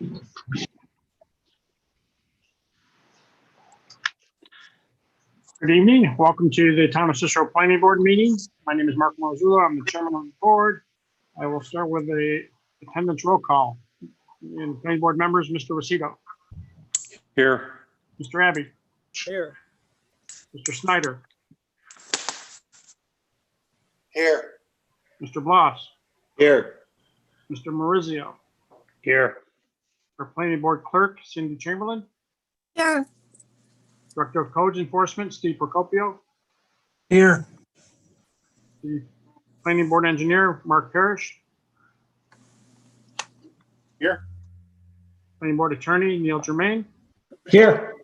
Good evening. Welcome to the Town of Cicero Planning Board meeting. My name is Mark Marzullo. I'm the chairman of the board. I will start with the attendance roll call. And planning board members, Mr. Rosito. Here. Mr. Abbey. Here. Mr. Snyder. Here. Mr. Bloss. Here. Mr. Maurizio. Here. Our planning board clerk, Cindy Chamberlain. Here. Director of Codes Enforcement, Steve Procopio. Here. The planning board engineer, Mark Parrish. Here. Planning board attorney, Neil Germain. Here.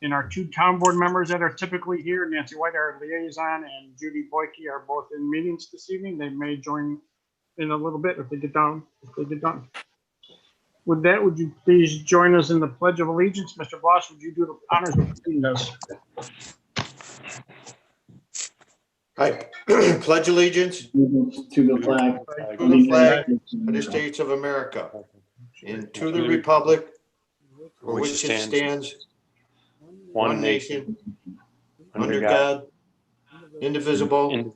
And our two town board members that are typically here, Nancy White, our liaison, and Judy Boyke are both in meetings this evening. They may join in a little bit if they get done. With that, would you please join us in the Pledge of Allegiance? Mr. Bloss, would you do the honors of leading us? I pledge allegiance to the flag of the States of America and to the republic for which it stands, one nation, under God, indivisible,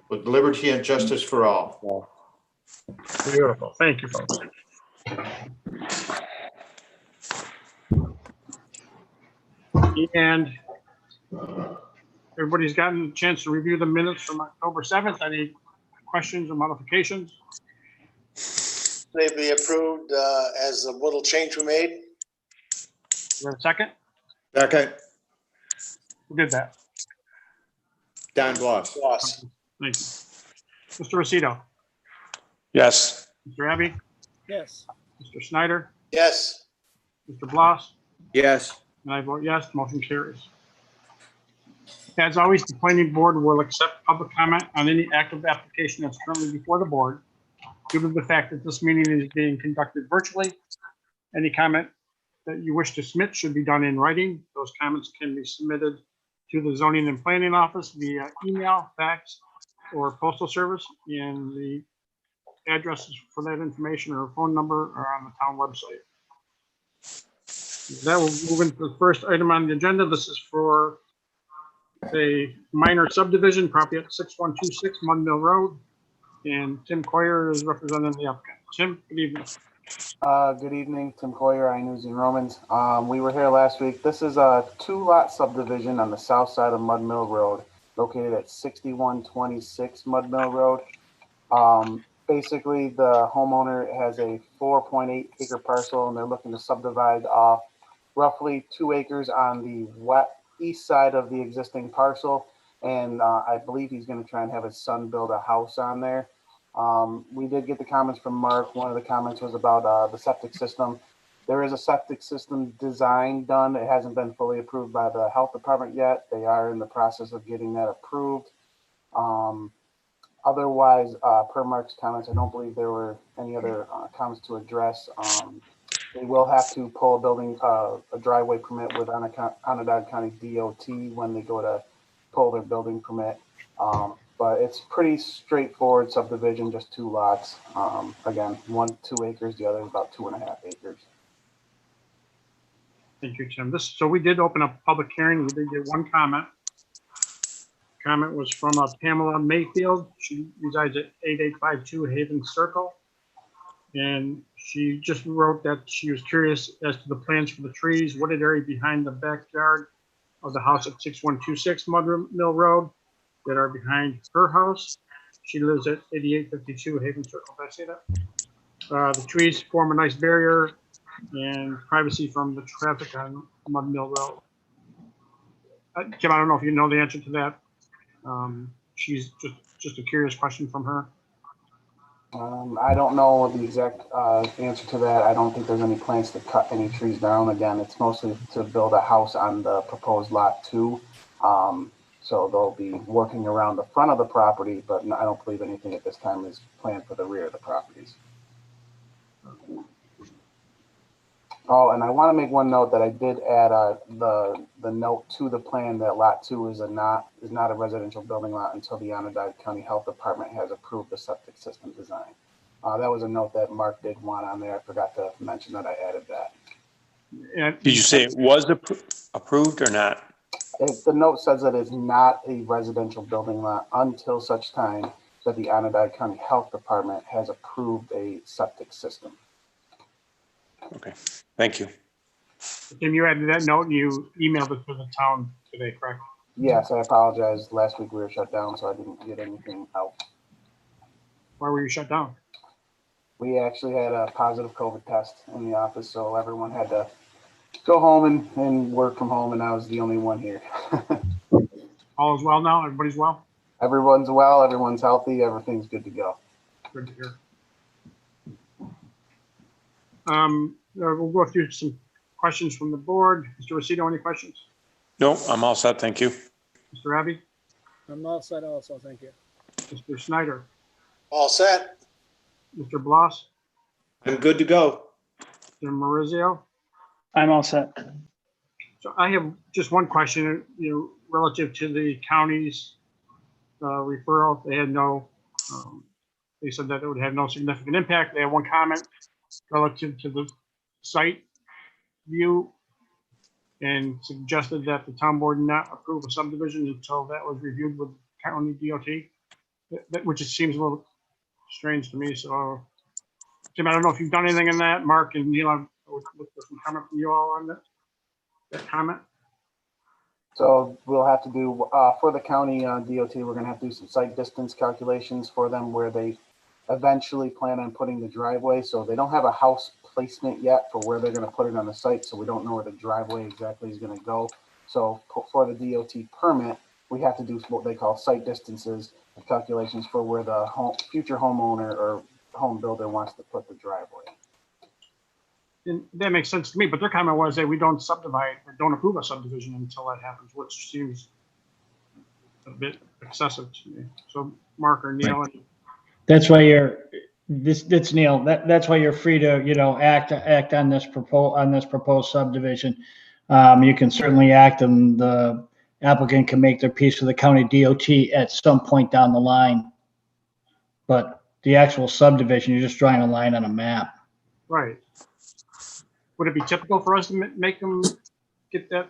with liberty and justice for all. Beautiful. Thank you, folks. And everybody's gotten a chance to review the minutes from October 7th. Any questions or modifications? They be approved as a little change we made. Is there a second? Second, Who did that? Don Bloss. Loss. Thank you. Mr. Rosito, Yes. Mr. Abbey, Yes. Mr. Snyder, Yes. Mr. Bloss, Yes. and I vote yes, motion carries. As always, the planning board will accept public comment on any active application that's currently before the board. Due to the fact that this meeting is being conducted virtually, any comment that you wish to submit should be done in writing. Those comments can be submitted to the zoning and planning office via email, fax, or postal service, and the addresses for that information or phone number are on the town website. That will move into the first item on the agenda. This is for a minor subdivision, property at 6126 Mud Mill Road. And Tim Coyer is representing the applicant. Tim, good evening. Good evening, Tim Coyer, iNews and Romans. We were here last week. This is a 2-lot subdivision on the south side of Mud Mill Road, located at 6126 Mud Mill Road. Basically, the homeowner has a 4.8 acre parcel, and they're looking to subdivide off roughly 2 acres on the east side of the existing parcel. And I believe he's going to try and have his son build a house on there. We did get the comments from Mark. One of the comments was about the septic system. There is a septic system design done. It hasn't been fully approved by the health department yet. They are in the process of getting that approved. Otherwise, per Mark's comments, I don't believe there were any other comments to address. They will have to pull a driveway permit with Onondaga County DOT when they go to pull their building permit. But it's pretty straightforward subdivision, just 2 lots. Again, 2 acres, the other is about 2.5 acres. Thank you, Tim. So we did open up a public hearing. We did get one comment. Comment was from Pamela Mayfield. She resides at 8852 Haven Circle. And she just wrote that she was curious as to the plans for the trees, wooded area behind the backyard of the house at 6126 Mud Mill Road that are behind her house. She lives at 8852 Haven Circle. Did I say that? The trees form a nice barrier and privacy from the traffic on Mud Mill Road. Kim, I don't know if you know the answer to that. She's just a curious question from her. I don't know the exact answer to that. I don't think there's any plans to cut any trees down. Again, it's mostly to build a house on the proposed lot 2. So they'll be working around the front of the property, but I don't believe anything at this time is planned for the rear of the properties. Oh, and I want to make one note that I did add the note to the plan that lot 2 is not a residential building lot until the Onondaga County Health Department has approved the septic system design. That was a note that Mark did want on there. I forgot to mention that I added that. And Did you say it was approved or not? The note says that it's not a residential building lot until such time that the Onondaga County Health Department has approved a septic system. Okay, thank you. Tim, you added that note and you emailed it to the town today, correct? Yes, I apologize. Last week we were shut down, so I didn't get anything out. Why were you shut down? We actually had a positive COVID test in the office, so everyone had to go home and work from home, and I was the only one here. All is well now? Everybody's well? Everyone's well, everyone's healthy, everything's good to go. Good to hear. We'll go through some questions from the board. Mr. Rosito, any questions? No, I'm all set, thank you. Mr. Abbey? I'm all set also, thank you. Mr. Snyder? All set? Mr. Bloss? I'm good to go. Mr. Maurizio? I'm all set. So I have just one question, relative to the county's referral. They had no, they said that it would have no significant impact. They had one comment relative to the site view and suggested that the town board not approve a subdivision until that was reviewed with county DOT, which it seems a little strange to me. So, Tim, I don't know if you've done anything in that. Mark and Neil, I would look for some comment from you all on that comment. So we'll have to do, for the county DOT, we're gonna have to do some site distance calculations for them where they eventually plan on putting the driveway. So they don't have a house placement yet for where they're gonna put it on the site. So we don't know where the driveway exactly is gonna go. So for the DOT permit, we have to do what they call site distances and calculations for where the future homeowner or home builder wants to put the driveway. And that makes sense to me, but their comment was that we don't subdivide or don't approve a subdivision until that happens, which seems a bit excessive to me. So Mark or Neil, That's why that's Neil. That's why you're free to, act on this proposed subdivision. You can certainly act, and the applicant can make their piece with the county DOT at some point down the line. But the actual subdivision, you're just drawing a line on a map. right. Would it be typical for us to make them get that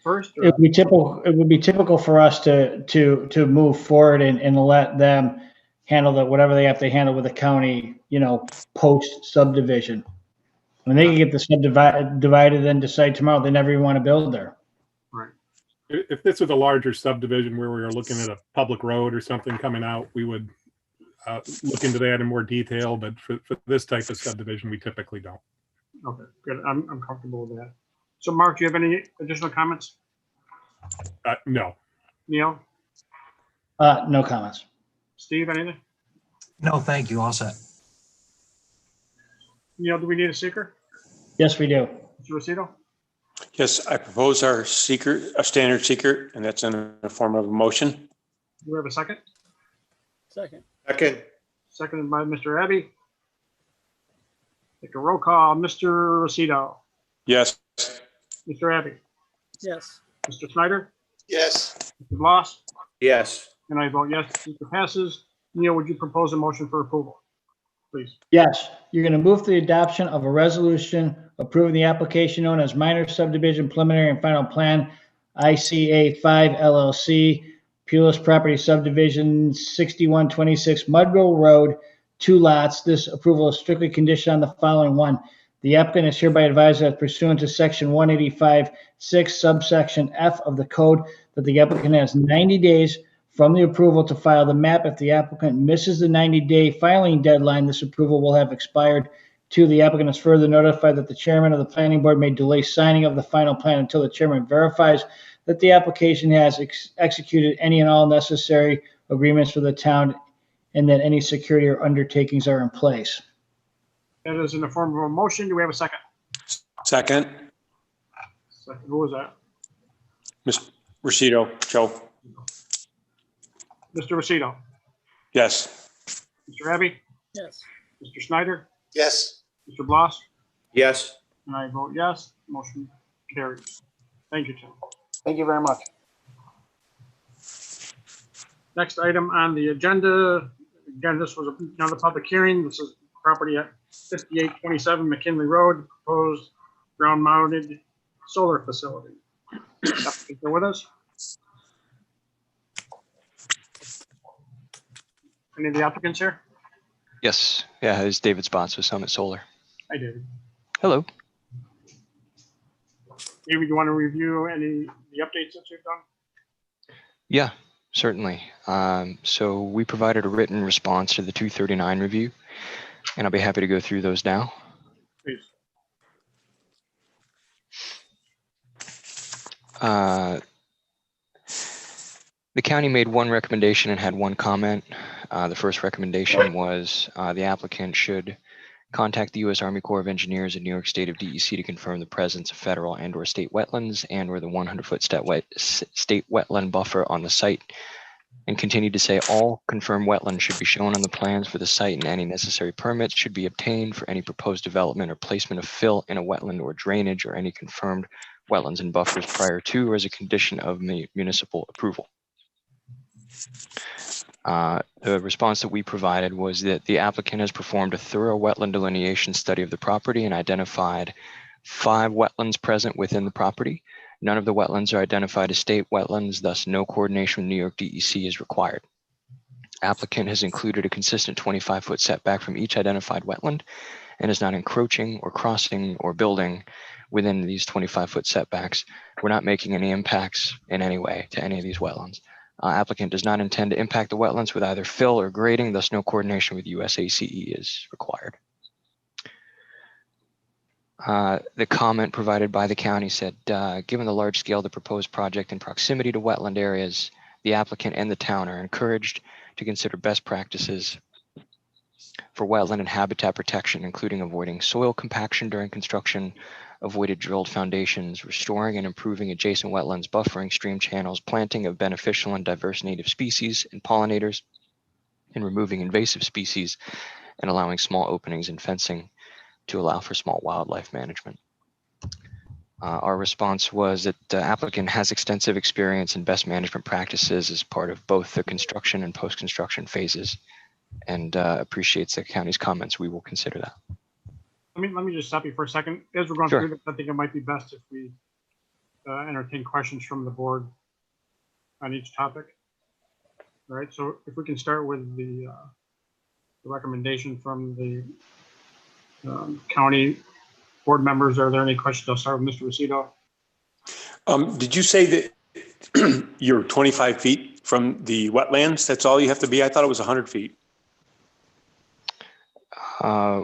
first? Or? It would be typical for us to move forward and let them handle whatever they have to handle with the county, post subdivision. When they can get the subdivided and decide tomorrow they never even want to build there. Right. If this was a larger subdivision where we were looking at a public road or something coming out, we would look into that in more detail. But for this type of subdivision, we typically don't. Okay, good. I'm comfortable with that. So Mark, do you have any additional comments? No. Neil? No comments. Steve, anything? No, thank you. All set. Neil, do we need a seeker? Yes, we do. Mr. Rosito? Yes, I propose our standard seeker, and that's in the form of a motion. Do we have a second? Second. Second. Seconded by Mr. Abbey. Take a roll call. Mr. Rosito? Yes. Mr. Abbey? Yes. Mr. Snyder? Yes. Mr. Bloss? Yes. And I vote yes. Seeker passes. Neil, would you propose a motion for approval, please? Yes, you're going to move for the adoption of a resolution approving the application known as Minor Subdivision Preliminary and Final Plan, ICA 5 LLC, Pulis Property Subdivision 6126 Mudro Road, 2 lots. This approval is strictly conditioned on the following: 1, the applicant is hereby advised that pursuant to section 185(6) subsection F of the code, that the applicant has 90 days from the approval to file the map. If the applicant misses the 90-day filing deadline, this approval will have expired. 2, the applicant is further notified that the chairman of the planning board may delay signing of the final plan until the chairman verifies that the application has executed any and all necessary agreements for the town and that any security or undertakings are in place. That is in the form of a motion. Do we have a second? Second. Second. Who was that? Mr. Rosito, Joe. Mr. Rosito? Yes. Mr. Abbey? Yes. Mr. Snyder? Yes. Mr. Bloss? Yes. And I vote yes. Motion carries. Thank you, Tim. Thank you very much. Next item on the agenda, Again, this was another public hearing. This is property at 5827 McKinley Road, proposed ground mounted solar facility. Applicants are with us? Any of the applicants here? Yes, yeah, it's David Spots with Summit Solar. I did. Hello. Maybe you want to review any of the updates that you've done? Yeah, certainly. So we provided a written response to the 239 review, and I'll be happy to go through those now. Please. The county made one recommendation and had one comment. The first recommendation was the applicant should contact the U.S. Army Corps of Engineers and New York State of DEC to confirm the presence of federal and/or state wetlands and/or the 100-foot state wetland buffer on the site, and continue to say all confirmed wetlands should be shown on the plans for the site, and any necessary permits should be obtained for any proposed development or placement of fill in a wetland or drainage or any confirmed wetlands and buffers prior to or as a condition of municipal approval. The response that we provided was that the applicant has performed a thorough wetland delineation study of the property and identified 5 wetlands present within the property. None of the wetlands are identified as state wetlands, thus no coordination with New York DEC is required. Applicant has included a consistent 25-foot setback from each identified wetland and is not encroaching or crossing or building within these 25-foot setbacks. We're not making any impacts in any way to any of these wetlands. Applicant does not intend to impact the wetlands with either fill or grading, thus no coordination with USACE is required. The comment provided by the county said, given the large scale of the proposed project and proximity to wetland areas, the applicant and the town are encouraged to consider best practices for wetland and habitat protection, including avoiding soil compaction during construction, avoided drilled foundations, restoring and improving adjacent wetlands, buffering stream channels, planting of beneficial and diverse native species and pollinators, and removing invasive species, and allowing small openings in fencing to allow for small wildlife management. Our response was that the applicant has extensive experience in best management practices as part of both the construction and post-construction phases, and appreciates the county's comments. We will consider that. Let me just stop you for a second. As we're going Sure. through this, I think it might be best if we entertain questions from the board on each topic. All right, so if we can start with the recommendation from the county board members. Are there any questions? I'll start with Mr. Rosito. Did you say that you're 25 feet from the wetlands? That's all you have to be? I thought it was 100 feet.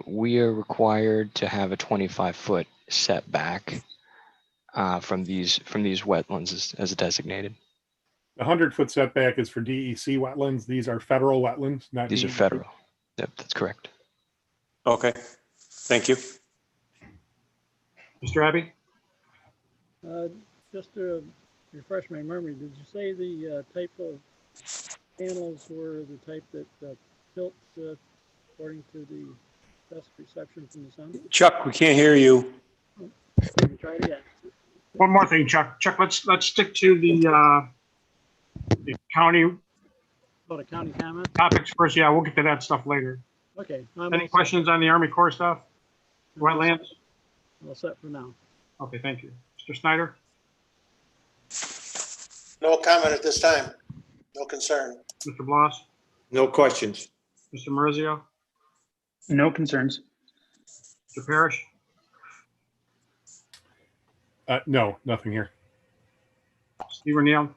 We are required to have a 25-foot setback from these wetlands as designated. The 100-foot setback is for DEC wetlands. These are federal wetlands, not These are DEC. federal. Yep, that's correct. Okay, thank you. Mr. Abbey? Just to refresh my memory, did you say the type of panels were the type that tilt according to the best reception from the sun? Chuck, we can't hear you. Maybe try it again. One more thing, Chuck. Chuck, let's stick to the county Oh, the county comment? topics first. Yeah, we'll get to that stuff later. Okay. Any questions on the Army Corps stuff? Wetlands? All set for now. Okay, thank you. Mr. Snyder? No comment at this time. No concern. Mr. Bloss? No questions. Mr. Marizio? No concerns. Mr. Parrish? No, nothing here. Steve O'Neill?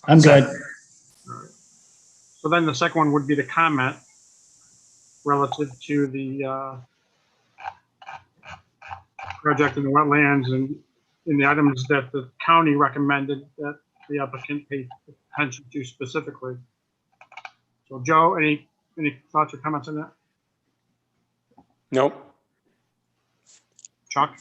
I'm good. So then the second one would be the comment relative to the project in the wetlands and in the items that the county recommended that the applicant pay attention to specifically. So Joe, any thoughts or comments on that? Nope. Chuck?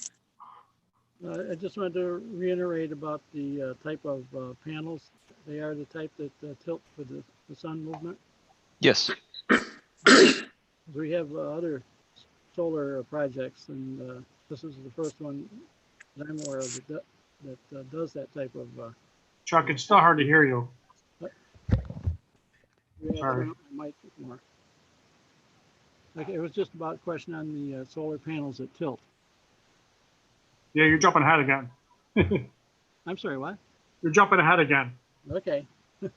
I just wanted to reiterate about the type of panels. They are the type that tilt for the sun movement. Yes. We have other solar projects, and this is the first one that I'm aware of that does that type of. Chuck, it's still hard to hear you. We have Sorry. Mike more. Okay, it was just about a question on the solar panels at Tilt. Yeah, you're jumping ahead again. I'm sorry, what? You're jumping ahead again. Okay. I'm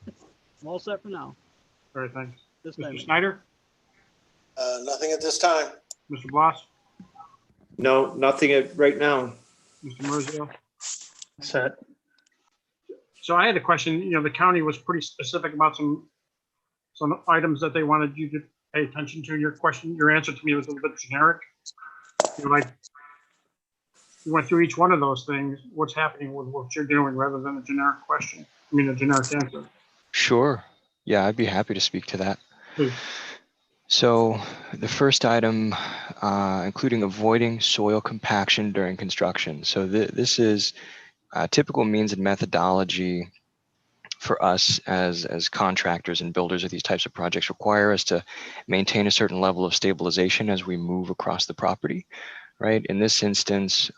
all set for now. All right, thanks. This time. Mr. Snyder, Nothing at this time. Mr. Bloss, No, nothing right now. Mr. Merzio. Set. So I had a question, you know, the county was pretty specific about some items that they wanted you to pay attention to. Your question, your answer to me was a little bit generic. You're like, you went through each one of those things, what's happening with what you're doing rather than a generic question. I mean, a generic answer. Sure. Yeah, I'd be happy to speak to that. Please. So the first item, including avoiding soil compaction during construction. So this is a typical means and methodology for us as contractors and builders of these types of projects require us to maintain a certain level of stabilization as we move across the property, right? In this instance,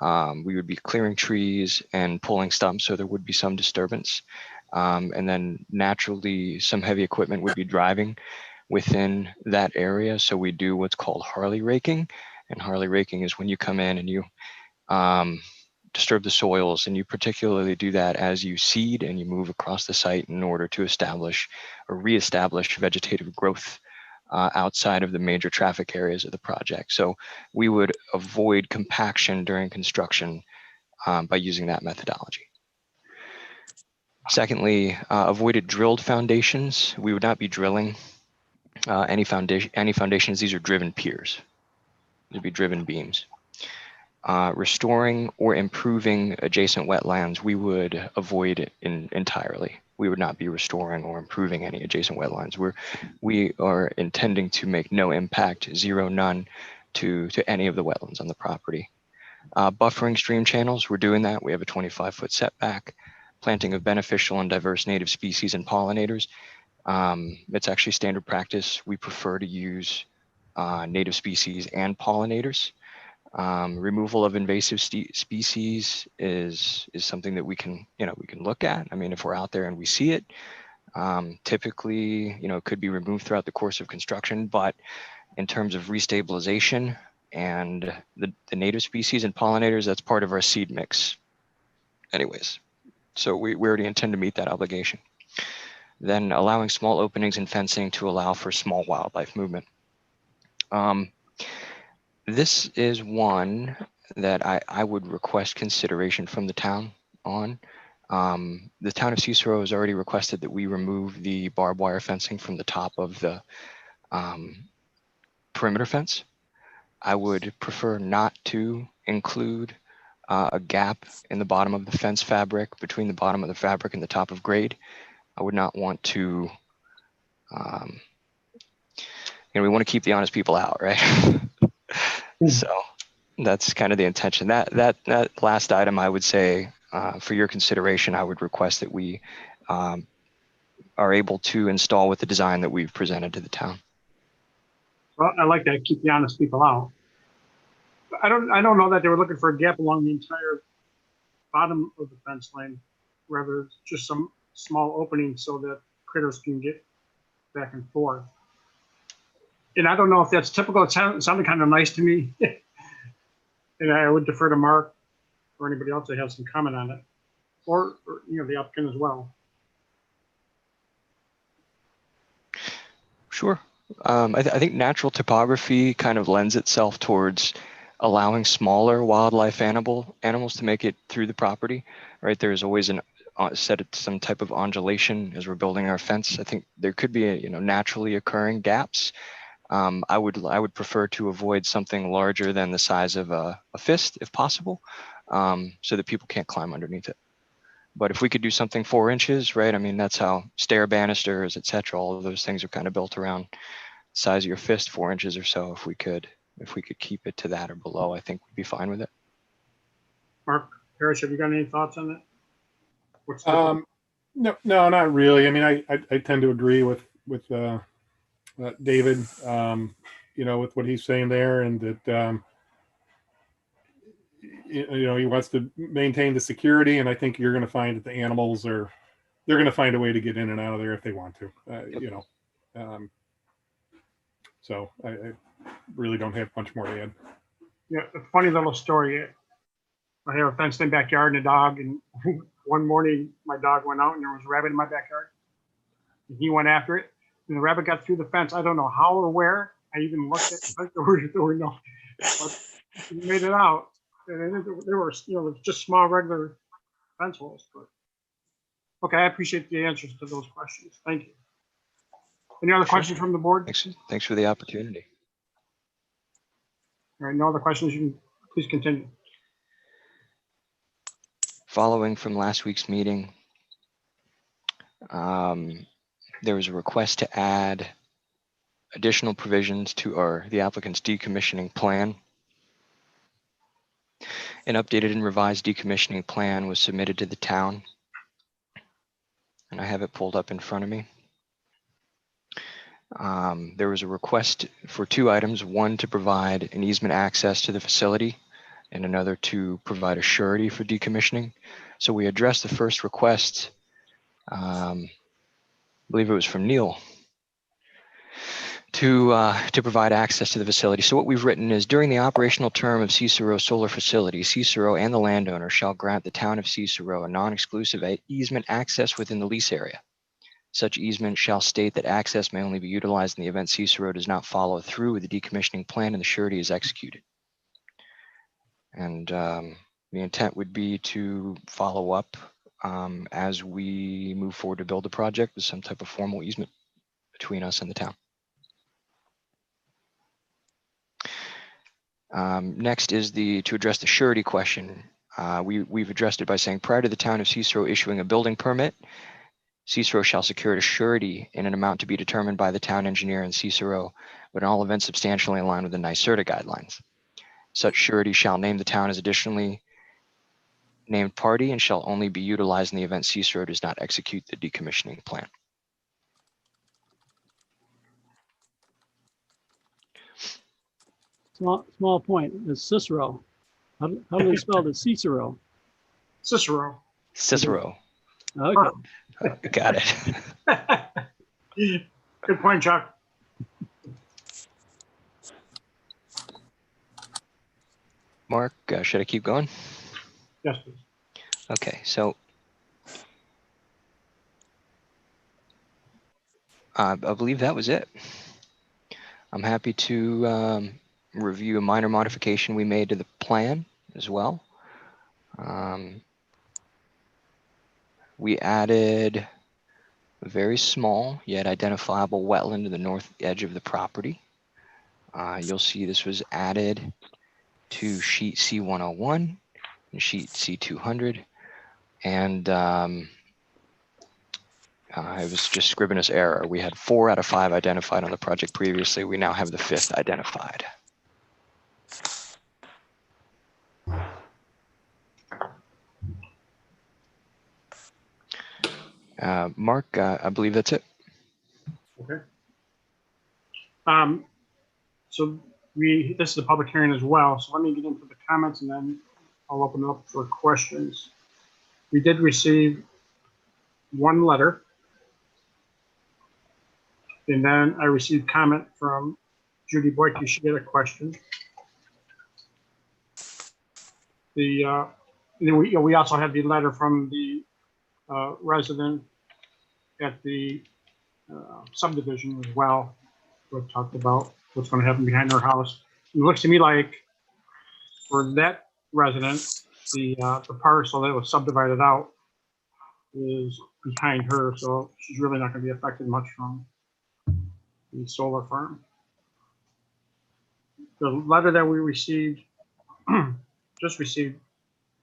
we would be clearing trees and pulling stumps, so there would be some disturbance. And then naturally, some heavy equipment would be driving within that area. So we do what's called Harley Raking. And Harley Raking is when you come in and you disturb the soils, and you particularly do that as you seed and you move across the site in order to establish or reestablish vegetative growth outside of the major traffic areas of the project. So we would avoid compaction during construction by using that methodology. Secondly, avoided drilled foundations. We would not be drilling any foundations. These are driven piers. These would be driven beams. Restoring or improving adjacent wetlands, we would avoid it entirely. We would not be restoring or improving any adjacent wetlands. We are intending to make no impact, zero, none, to any of the wetlands on the property. Buffering stream channels, we're doing that. We have a 25-foot setback. Planting of beneficial and diverse native species and pollinators. It's actually standard practice. We prefer to use native species and pollinators. Removal of invasive species is something that we can look at. I mean, if we're out there and we see it, typically, it could be removed throughout the course of construction, but in terms of restabilization and the native species and pollinators, that's part of our seed mix anyways. So we already intend to meet that obligation. Then allowing small openings in fencing to allow for small wildlife movement. This is one that I would request consideration from the town on. The town of Cicero has already requested that we remove the barbed wire fencing from the top of the perimeter fence. I would prefer not to include a gap in the bottom of the fence fabric between the bottom of the fabric and the top of grade. I would not want to, we want to keep the honest people out, right? So that's kind of the intention. That last item, I would say, for your consideration, I would request that we are able to install with the design that we've presented to the town. Well, I like that, keep the honest people out. I don't know that they were looking for a gap along the entire bottom of the fence line, rather just some small openings so that critters can get back and forth. And I don't know if that's typical. It sounded kind of nice to me. And I would defer to Mark or anybody else that has some comment on it, or the applicant as well. Sure. I think natural topography kind of lends itself towards allowing smaller wildlife animals to make it through the property, right? There's always some type of undulation as we're building our fence. I think there could be naturally occurring gaps. I would prefer to avoid something larger than the size of a fist if possible, so that people can't climb underneath it. But if we could do something 4 inches, right? I mean, that's how stair banisters, etc. All of those things are kind of built around the size of your fist, 4 inches or so. If we could keep it to that or below, I think we'd be fine with it. Mark Parrish, have you got any thoughts on it? No, not really. I mean, I tend to agree with David, with what he's saying there, and that he wants to maintain the security, and I think you're going to find that the animals they're going to find a way to get in and out of there if they want to. So I really don't have much more to add. Yeah, a funny little story. I have a fenced in backyard and a dog, and one morning my dog went out and there was a rabbit in my backyard. And he went after it, and the rabbit got through the fence. I don't know how or where. I even looked at there were no, but he made it out. And there were, just small regular fence holes. But okay, I appreciate the answers to those questions. Thank you. Any other questions from the board? Thanks for the opportunity. All right, no other questions. You can please continue. Following from last week's meeting, there was a request to add additional provisions to the applicant's decommissioning plan. An updated and revised decommissioning plan was submitted to the town, and I have it pulled up in front of me. There was a request for 2 items, one to provide an easement access to the facility and another to provide a surety for decommissioning. So we addressed the first request, I believe it was from Neil, to provide access to the facility. So what we've written is, during the operational term of Cicero solar facility, Cicero and the landowner shall grant the town of Cicero a non-exclusive easement access within the lease area. Such easement shall state that access may only be utilized in the event Cicero does not follow through with the decommissioning plan and the surety is executed. And the intent would be to follow up as we move forward to build the project with some type of formal easement between us and the town. Next is to address the surety question. We've addressed it by saying, prior to the town of Cicero issuing a building permit, Cicero shall secure a surety in an amount to be determined by the town engineer and Cicero, but in all events substantially in line with the NYSERDA guidelines. Such surety shall name the town as additionally named party and shall only be utilized in the event Cicero does not execute the decommissioning plan. Small point, it's Cicero. How do they spell it? Cicero? Cicero. Cicero. Okay. Got it. Good point, Chuck. Mark, should I keep going? Yes, please. Okay, so I believe that was it. I'm happy to review a minor modification we made to the plan as well. We added a very small yet identifiable wetland to the north edge of the property. You'll see this was added to sheet C101 and sheet C200. And it was just Scrivener's error. We had 4 out of 5 identified on the project previously. We now have the 5th identified. Mark, I believe that's it. Okay. So this is a public hearing as well. So let me get into the comments and then I'll open it up for questions. We did receive 1 letter. And then I received comment from Judy Boyke. She had a question. And then we also had the letter from the resident at the subdivision as well. We've talked about what's going to happen behind her house. It looks to me like for that resident, the parcel that was subdivided out is behind her, so she's really not going to be affected much from the solar farm. The letter that we received, just received,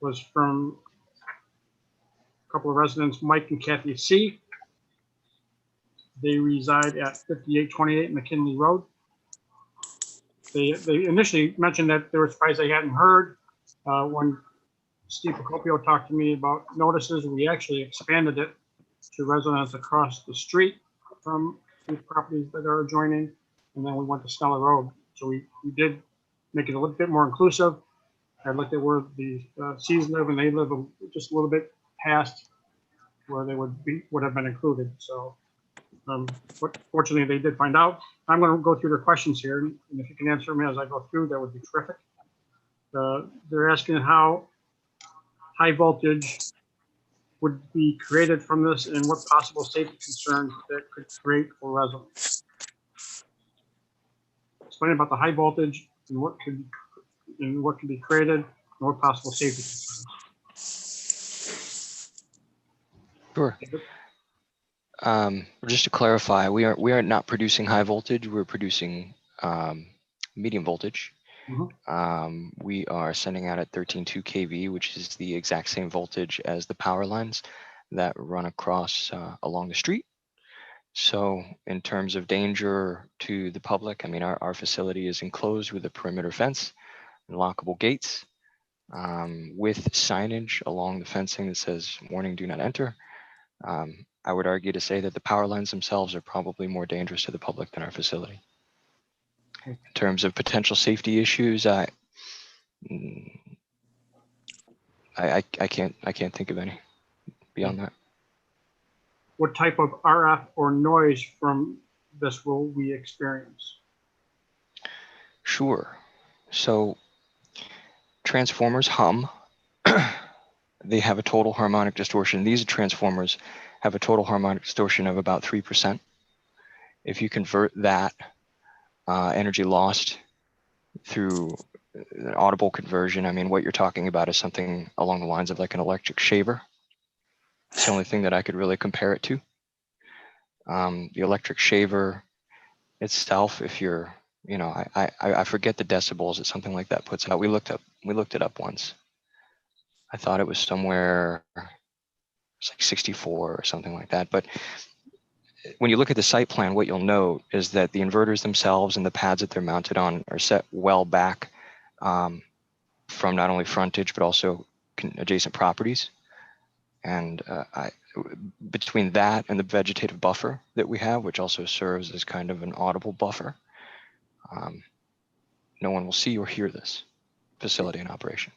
was from a couple of residents, Mike and Kathy C. They reside at 5828 McKinley Road. They initially mentioned that they were surprised they hadn't heard. When Steve Procopio talked to me about notices, we actually expanded it to residents across the street from the properties that are adjoining, and then we went to Stella Road. So we did make it a little bit more inclusive. I looked at where the C's live, and they live just a little bit past where they would have been included. So Fortunately, they did find out. I'm going to go through their questions here, and if you can answer them as I go through, that would be terrific. They're asking how high voltage would be created from this and what possible safety concerns that could create for residents. Explain about the high voltage and what could be created and what possible safety concerns. Sure. Just to clarify, we are not producing high voltage. We're producing medium voltage. We are sending out at 13.2 kV, which is the exact same voltage as the power lines that run across along the street. So in terms of danger to the public, I mean, our facility is enclosed with a perimeter fence and lockable gates with signage along the fencing that says warning, do not enter. I would argue to say that the power lines themselves are probably more dangerous to the public than our facility. In terms of potential safety issues, I can't think of any beyond that. What type of RF or noise from this will we experience? Sure. So transformers hum. They have a total harmonic distortion. These transformers have a total harmonic distortion of about 3%. If you convert that energy lost through an audible conversion, I mean, what you're talking about is something along the lines of like an electric shaver. It's the only thing that I could really compare it to. The electric shaver itself, if you're, you know, I forget the decibels that something like that puts out. We looked it up once. I thought it was somewhere, it's like 64 or something like that. But when you look at the site plan, what you'll note is that the inverters themselves and the pads that they're mounted on are set well back from not only frontage, but also adjacent properties. And between that and the vegetative buffer that we have, which also serves as kind of an audible buffer, no one will see or hear this facility in operation.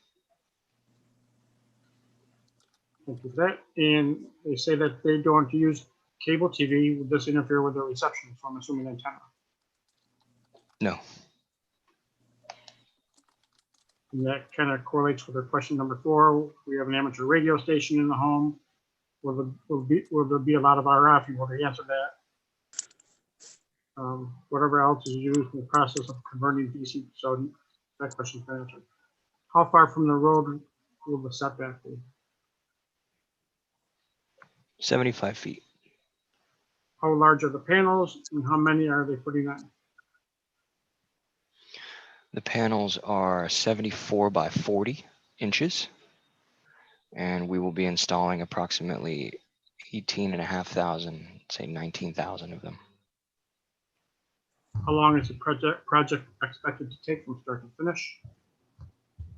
Thank you for that. And they say that they don't use cable TV. Would this interfere with the reception? So I'm assuming antenna. No. And that kind of correlates with their question number 4. We have an amateur radio station in the home. Will there be a lot of RF? You already answered that. Whatever else is used in the process of converting DC. So that question's been answered. How far from the road will the setback be? 75 feet. How large are the panels and how many are they putting on? The panels are 74 by 40 inches, and we will be installing approximately 18,500, say 19,000 of them. How long is the project expected to take from start to finish?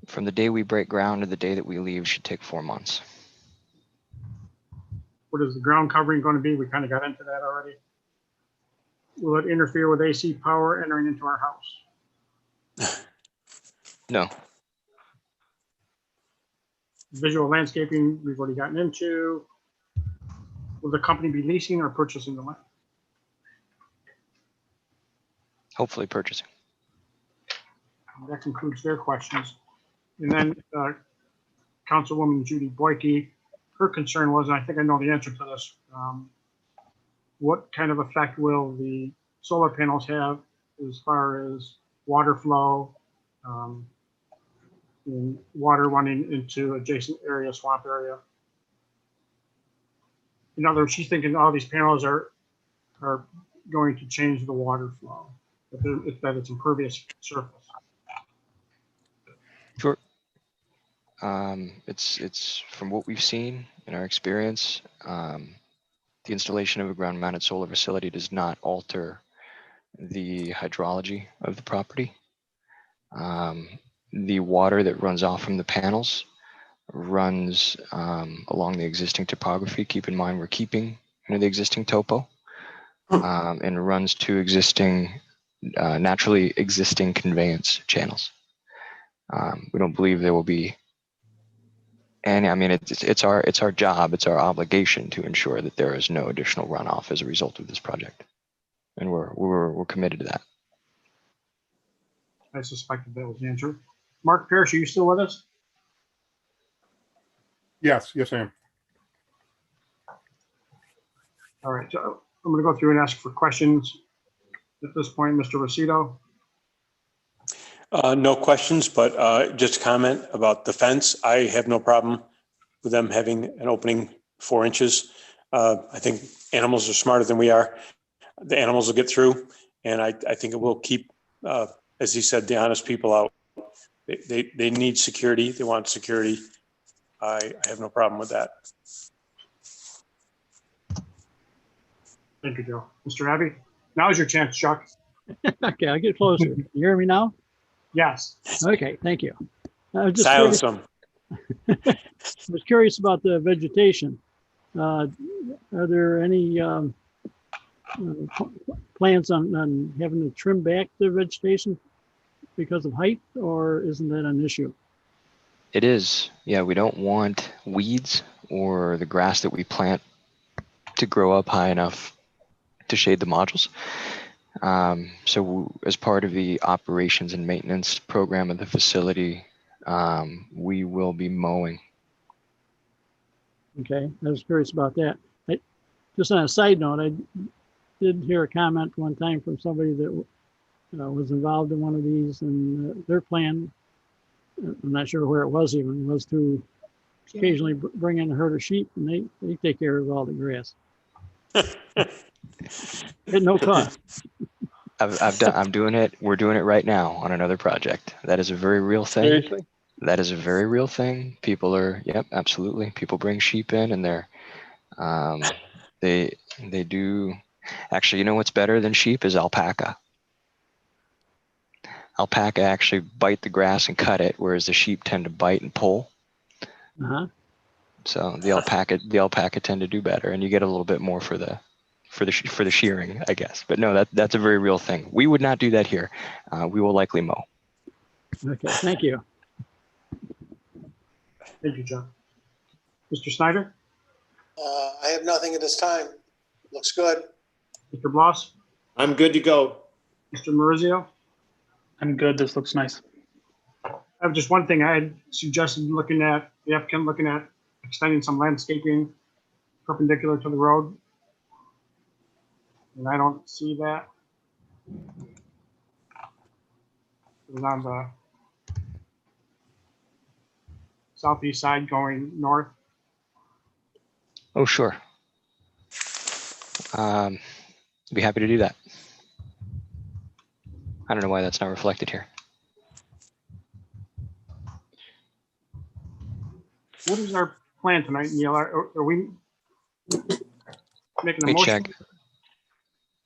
From the day we break ground to the day that we leave should take 4 months. What is the ground covering going to be? We kind of got into that already. Will it interfere with AC power entering into our house? No. Visual landscaping, we've already gotten into. Will the company be leasing or purchasing the land? Hopefully purchasing. That concludes their questions. And then Councilwoman Judy Boyke, her concern was, and I think I know the answer to this, what kind of effect will the solar panels have as far as water flow, and water running into adjacent area, swamp area? In other words, she's thinking all these panels are going to change the water flow, if that it's impervious surface. Sure. It's from what we've seen in our experience, the installation of a ground-mounted solar facility does not alter the hydrology of the property. The water that runs off from the panels runs along the existing topography. Keep in mind, we're keeping the existing topo, and runs to existing, naturally existing conveyance channels. We don't believe there will be And I mean, it's our job, it's our obligation to ensure that there is no additional runoff as a result of this project. And we're committed to that. I suspected that was the answer. Mark Parrish, are you still with us? Yes, I am. All right, so I'm going to go through and ask for questions. At this point, Mr. Rosito. No questions, but just a comment about the fence. I have no problem with them having an opening 4 inches. I think animals are smarter than we are. The animals will get through, and I think it will keep, as he said, the honest people out. They need security. They want security. I have no problem with that. Thank you, Joe. Mr. Abbey, now's your chance, Chuck. Okay, I'll get closer. You hear me now? Yes. Okay, thank you. I was just Silence them. I was curious about the vegetation. Are there any plans on having to trim back the vegetation because of height, or isn't that an issue? It is. Yeah, we don't want weeds or the grass that we plant to grow up high enough to shade the modules. So as part of the operations and maintenance program of the facility, we will be mowing. Okay, I was curious about that. Just on a side note, I did hear a comment one time from somebody that was involved in one of these, and their plan, I'm not sure where it was even, was to occasionally bring in a herd of sheep, and they take care of all the grass. At no cost. I'm doing it. We're doing it right now on another project. That is a very real thing. Seriously? That is a very real thing. People are, yep, absolutely. People bring sheep in, and they do. Actually, you know what's better than sheep is alpaca. Alpaca actually bite the grass and cut it, whereas the sheep tend to bite and pull. So the alpaca tend to do better, and you get a little bit more for the shearing, I guess. But no, that's a very real thing. We would not do that here. We will likely mow. Okay, thank you. Thank you, John. Mr. Snyder? I have nothing at this time. Looks good. Mr. Bloss? I'm good to go. Mr. Maurizio? I'm good. This looks nice. I have just one thing. I had suggested looking at extending some landscaping perpendicular to the road. And I don't see that. It's on the southeast side going north. Oh, sure. Be happy to do that. I don't know why that's not reflected here. What is our plan tonight, Neil? Are we making a Let me motion? check.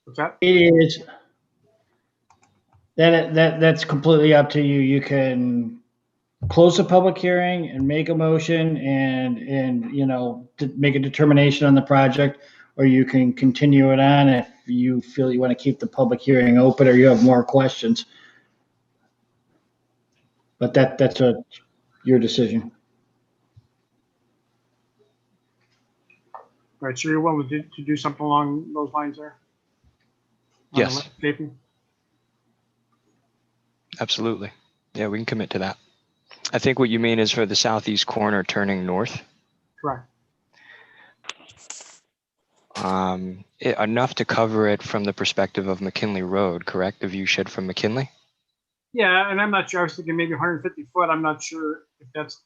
What's that? It is. That's completely up to you. You can close the public hearing and make a motion and to make a determination on the project, or you can continue it on if you feel you want to keep the public hearing open or you have more questions. But that's your decision. All right, so you're willing to do something along those lines there? On the Yes, landscaping? absolutely. Yeah, we can commit to that. I think what you mean is for the southeast corner turning north. Correct. Enough to cover it from the perspective of McKinley Road, correct? The view shed from McKinley? Yeah, and I'm not sure. I was thinking maybe 150 foot. I'm not sure if that's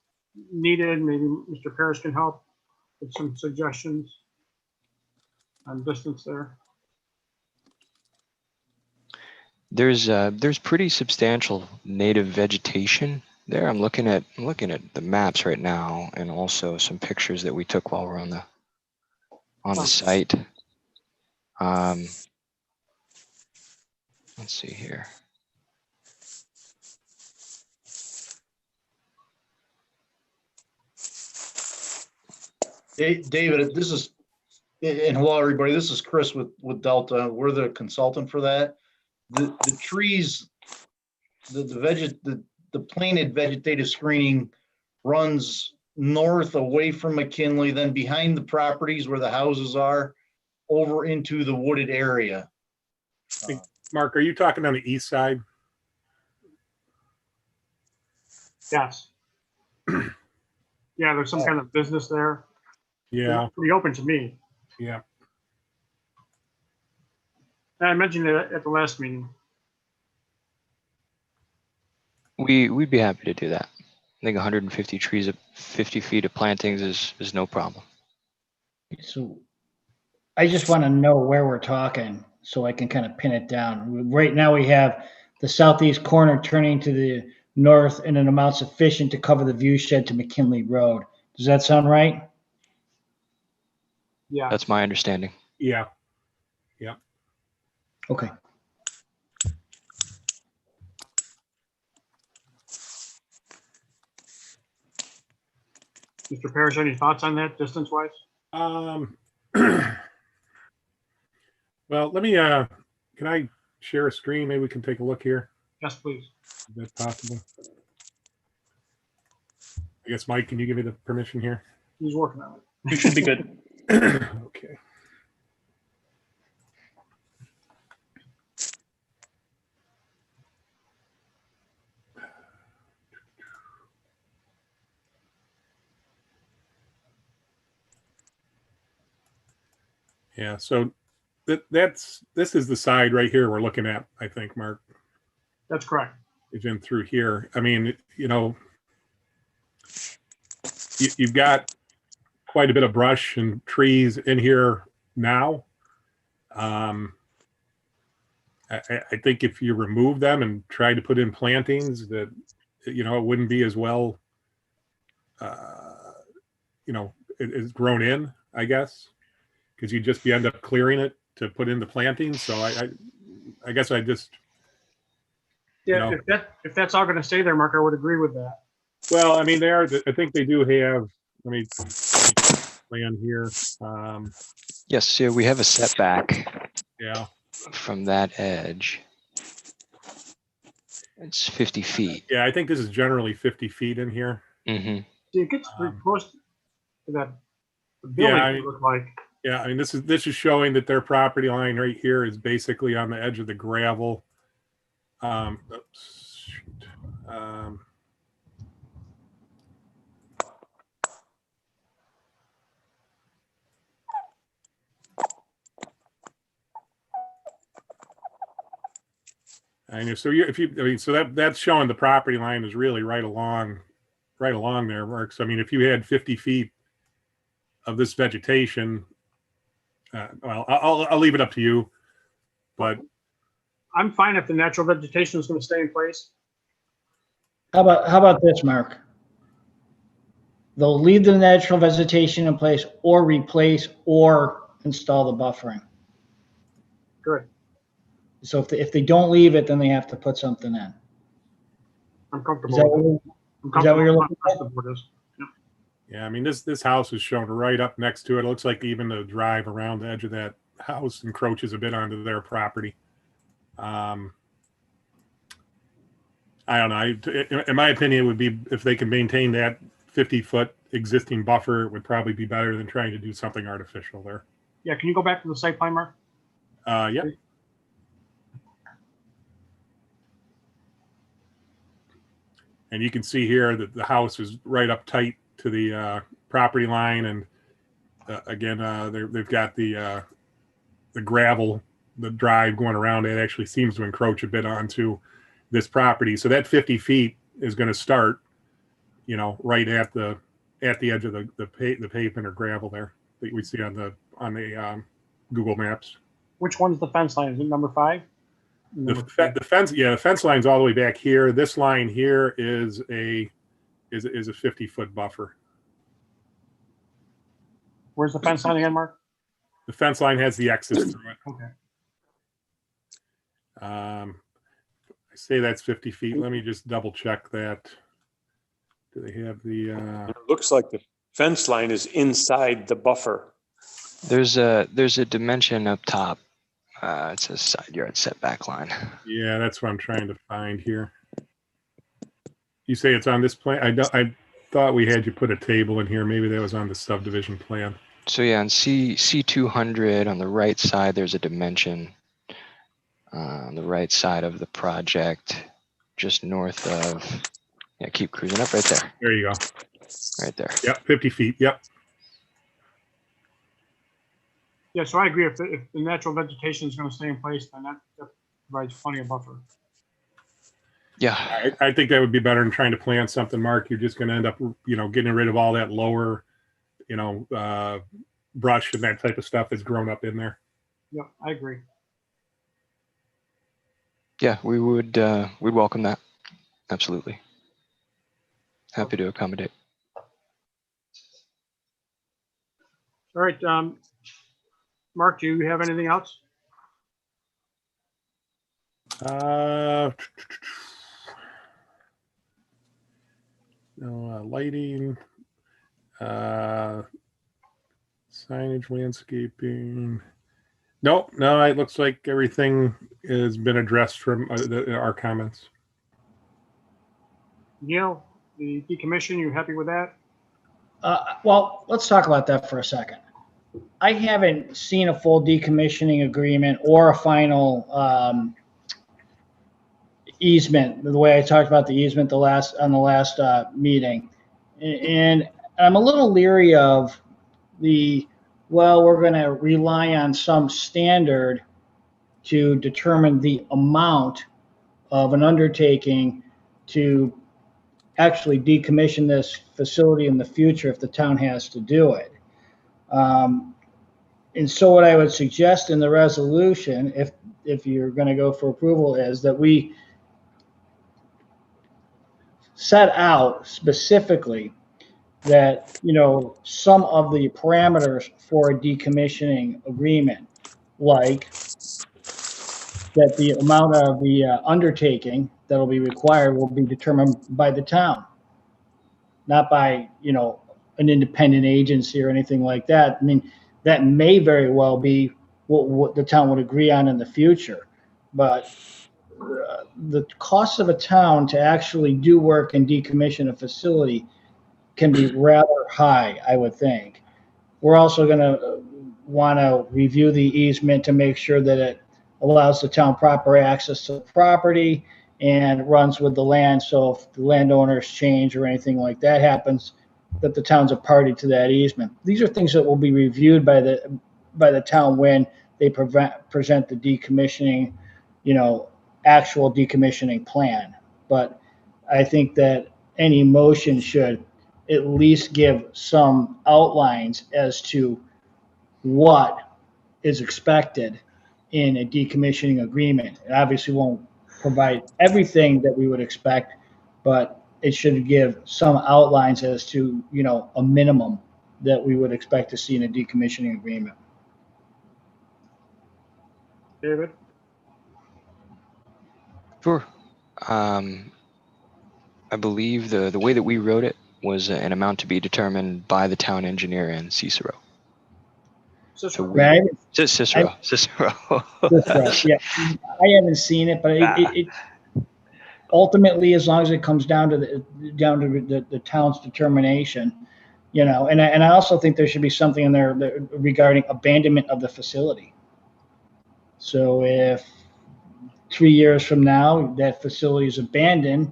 needed. Maybe Mr. Parrish can help with some suggestions on distance there. There's pretty substantial native vegetation there. I'm looking at the maps right now, and also some pictures that we took while we're on the site. Let's see here. David, this is, and hello, everybody. This is Chris with Delta. We're the consultant for that. The trees, the planted vegetative screening runs north away from McKinley, then behind the properties where the houses are, over into the wooded area. Mark, are you talking on the east side? Yes. Yeah, there's some kind of business there. Yeah, It's pretty open to me. yeah. And I mentioned it at the last meeting. We'd be happy to do that. I think 150 trees, 50 feet of plantings is no problem. So I just want to know where we're talking so I can kind of pin it down. Right now we have the southeast corner turning to the north in an amount sufficient to cover the view shed to McKinley Road. Does that sound right? Yeah. That's my understanding. Yeah. Yeah. Okay. Mr. Parrish, any thoughts on that distance wise? Well, let me, can I share a screen? Maybe we can take a look here. Yes, please. Is that possible? I guess, Mike, can you give me the permission here? He's working on it. You should be good. Okay. Yeah, so this is the side right here we're looking at, I think, Mark. That's correct. Is in through here. I mean, you know, you've got quite a bit of brush and trees in here now. I think if you remove them and try to put in plantings, that, you know, it wouldn't be as well, you know, it's grown in, I guess, because you'd just end up clearing it to put in the plantings. So I guess I just, Yeah, you know, if that's all going to stay there, Mark, I would agree with that. well, I mean, I think they do have, let me plan here. Yes, so we have a setback Yeah. from that edge. It's 50 feet. Yeah, I think this is generally 50 feet in here. Mm-hmm. See, it gets pretty close to that the building. Yeah, It look like. Yeah, I mean, this is showing that their property line right here is basically on the edge of the gravel. Oops, shoot. I know. So that's showing the property line is really right along there, Mark. So I mean, if you had 50 feet of this vegetation, well, I'll leave it up to you, but I'm fine if the natural vegetation is going to stay in place. How about this, Mark? They'll leave the natural vegetation in place or replace or install the buffering. Good. So if they don't leave it, then they have to put something in. I'm comfortable. Is that what you're looking at? yeah, I mean, this house is shown right up next to it. It looks like even the drive around the edge of that house encroaches a bit onto their property. I don't know. In my opinion, it would be, if they can maintain that 50-foot existing buffer, it would probably be better than trying to do something artificial there. Yeah, can you go back to the site plan, Mark? Yeah. And you can see here that the house is right up tight to the property line, and again, they've got the gravel, the drive going around. It actually seems to encroach a bit onto this property. So that 50 feet is going to start, you know, right at the edge of the pavement or gravel there that we see on the Google Maps. Which one's the fence line? Is it number 5? The fence, yeah, the fence line's all the way back here. This line here is a 50-foot buffer. Where's the fence line again, Mark? The fence line has the X's through it. Okay. I say that's 50 feet. Let me just double check that. Do they have the? It looks like the fence line is inside the buffer. There's a dimension up top. It says side yard setback line. Yeah, that's what I'm trying to find here. You say it's on this plan? thought we had you put a table in here. Maybe that was on the subdivision plan. So yeah, on C200 on the right side, there's a dimension on the right side of the project, just north of, yeah, keep cruising up right there, There you go. right there. Yep, 50 feet. Yep. Yeah, so I agree. If the natural vegetation is going to stay in place, then that provides plenty of buffer. Yeah, I think that would be better than trying to plant something, Mark. You're just going to end up, getting rid of all that lower, brush and that type of stuff that's grown up in there. Yeah, I agree. yeah, we'd welcome that. Absolutely. Happy to accommodate. All right, Mark, do you have anything else? Lighting, signage, landscaping. No, it looks like everything has been addressed from our comments. Neil, the decommission, you happy with that? Well, let's talk about that for a second. I haven't seen a full decommissioning agreement or a final easement, the way I talked about the easement on the last meeting. And I'm a little leery of we're going to rely on some standard to determine the amount of an undertaking to actually decommission this facility in the future if the town has to do it. And so what I would suggest in the resolution, if you're going to go for approval, is that we set out specifically that, some of the parameters for a decommissioning agreement, like that the amount of the undertaking that will be required will be determined by the town, not by, an independent agency or anything like that. I mean, that may very well be what the town would agree on in the future, but the cost of a town to actually do work and decommission a facility can be rather high, I would think. We're also going to want to review the easement to make sure that it allows the town proper access to the property and runs with the land. So if the landowners change or anything like that happens, that the town's a party to that easement. These are things that will be reviewed by the town when they present the decommissioning, actual decommissioning plan. But I think that any motion should at least give some outlines as to what is expected in a decommissioning agreement. It obviously won't provide everything that we would expect, but it should give some outlines as to, a minimum that we would expect to see in a decommissioning agreement. David? Sure. I believe the way that we wrote it was an amount to be determined by the town engineer and Cicero. Cicero. Right? Cicero. Yeah, I haven't seen it, but it ultimately, as long as it comes down to the town's determination, and I also think there should be something in there regarding abandonment of the facility. So if 3 years from now that facility is abandoned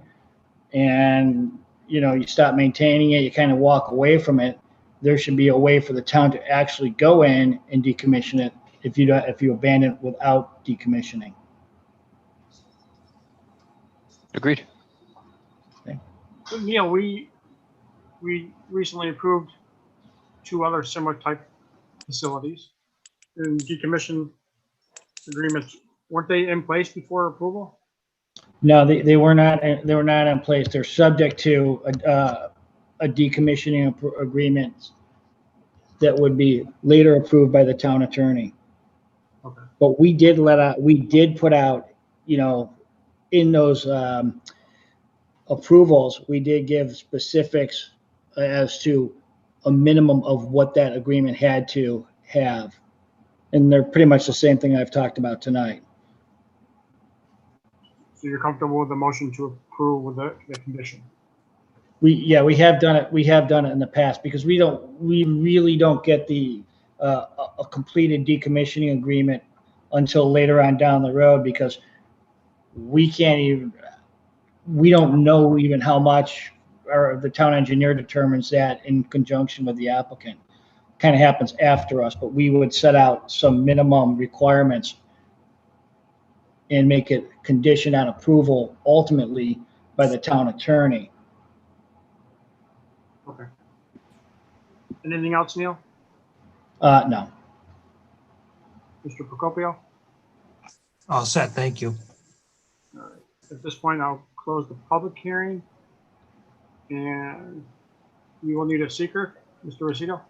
and you stop maintaining it, you kind of walk away from it, there should be a way for the town to actually go in and decommission it if you abandon it without decommissioning. Agreed. Okay. So, Neil, we recently approved 2 other similar type facilities and decommission agreements. Weren't they in place before approval? No, they were not. They were not in place. They're subject to a decommissioning agreement that would be later approved by the town attorney. Okay. But we did put out, in those approvals, we did give specifics as to a minimum of what that agreement had to have. And they're pretty much the same thing I've talked about tonight. So you're comfortable with the motion to approve with the condition? We have done it. We have done it in the past because we really don't get the a completed decommissioning agreement until later on down the road because we don't know even how much, or the town engineer determines that in conjunction with the applicant. Kind of happens after us, but we would set out some minimum requirements and make it conditioned on approval ultimately by the town attorney. Okay. Anything else, Neil? No. Mr. Procopio? All set, thank you. All right. At this point, I'll close the public hearing. And we will need a seeker, Mr. Rosito.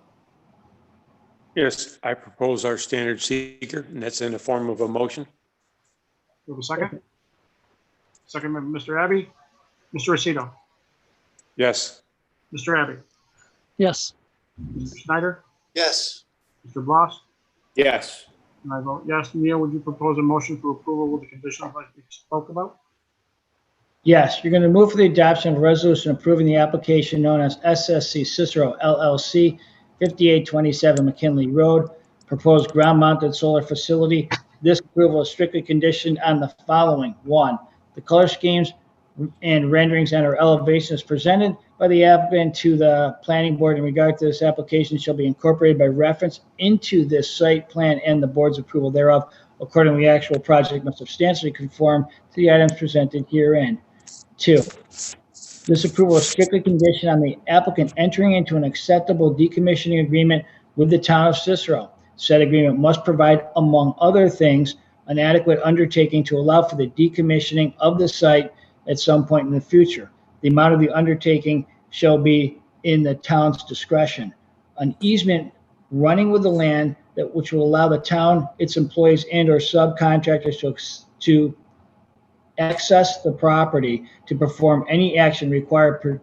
Yes, I propose our standard seeker, and that's in the form of a motion. We have a second? Second by Mr. Abbey. Mr. Rosito. Yes. Mr. Abbey. Yes. Mr. Snyder. Yes. Mr. Bloss. Yes. And I vote yes. Neil, would you propose a motion for approval with the conditions like we spoke about? Yes, you're going to move for the adoption of a resolution approving the application known as SSC Cicero LLC, 5827 McKinley Road, proposed ground-mounted solar facility. This approval is strictly conditioned on the following. 1, the color schemes and renderings and/or elevations presented by the applicant to the planning board in regard to this application shall be incorporated by reference into this site plan and the board's approval thereof. Accordingly, the actual project must substantially conform to the items presented herein. 2, this approval is strictly conditioned on the applicant entering into an acceptable decommissioning agreement with the town of Cicero. Said agreement must provide, among other things, an adequate undertaking to allow for the decommissioning of the site at some point in the future. The amount of the undertaking shall be in the town's discretion. An easement running with the land which will allow the town, its employees, and/or subcontractors to access the property to perform any action required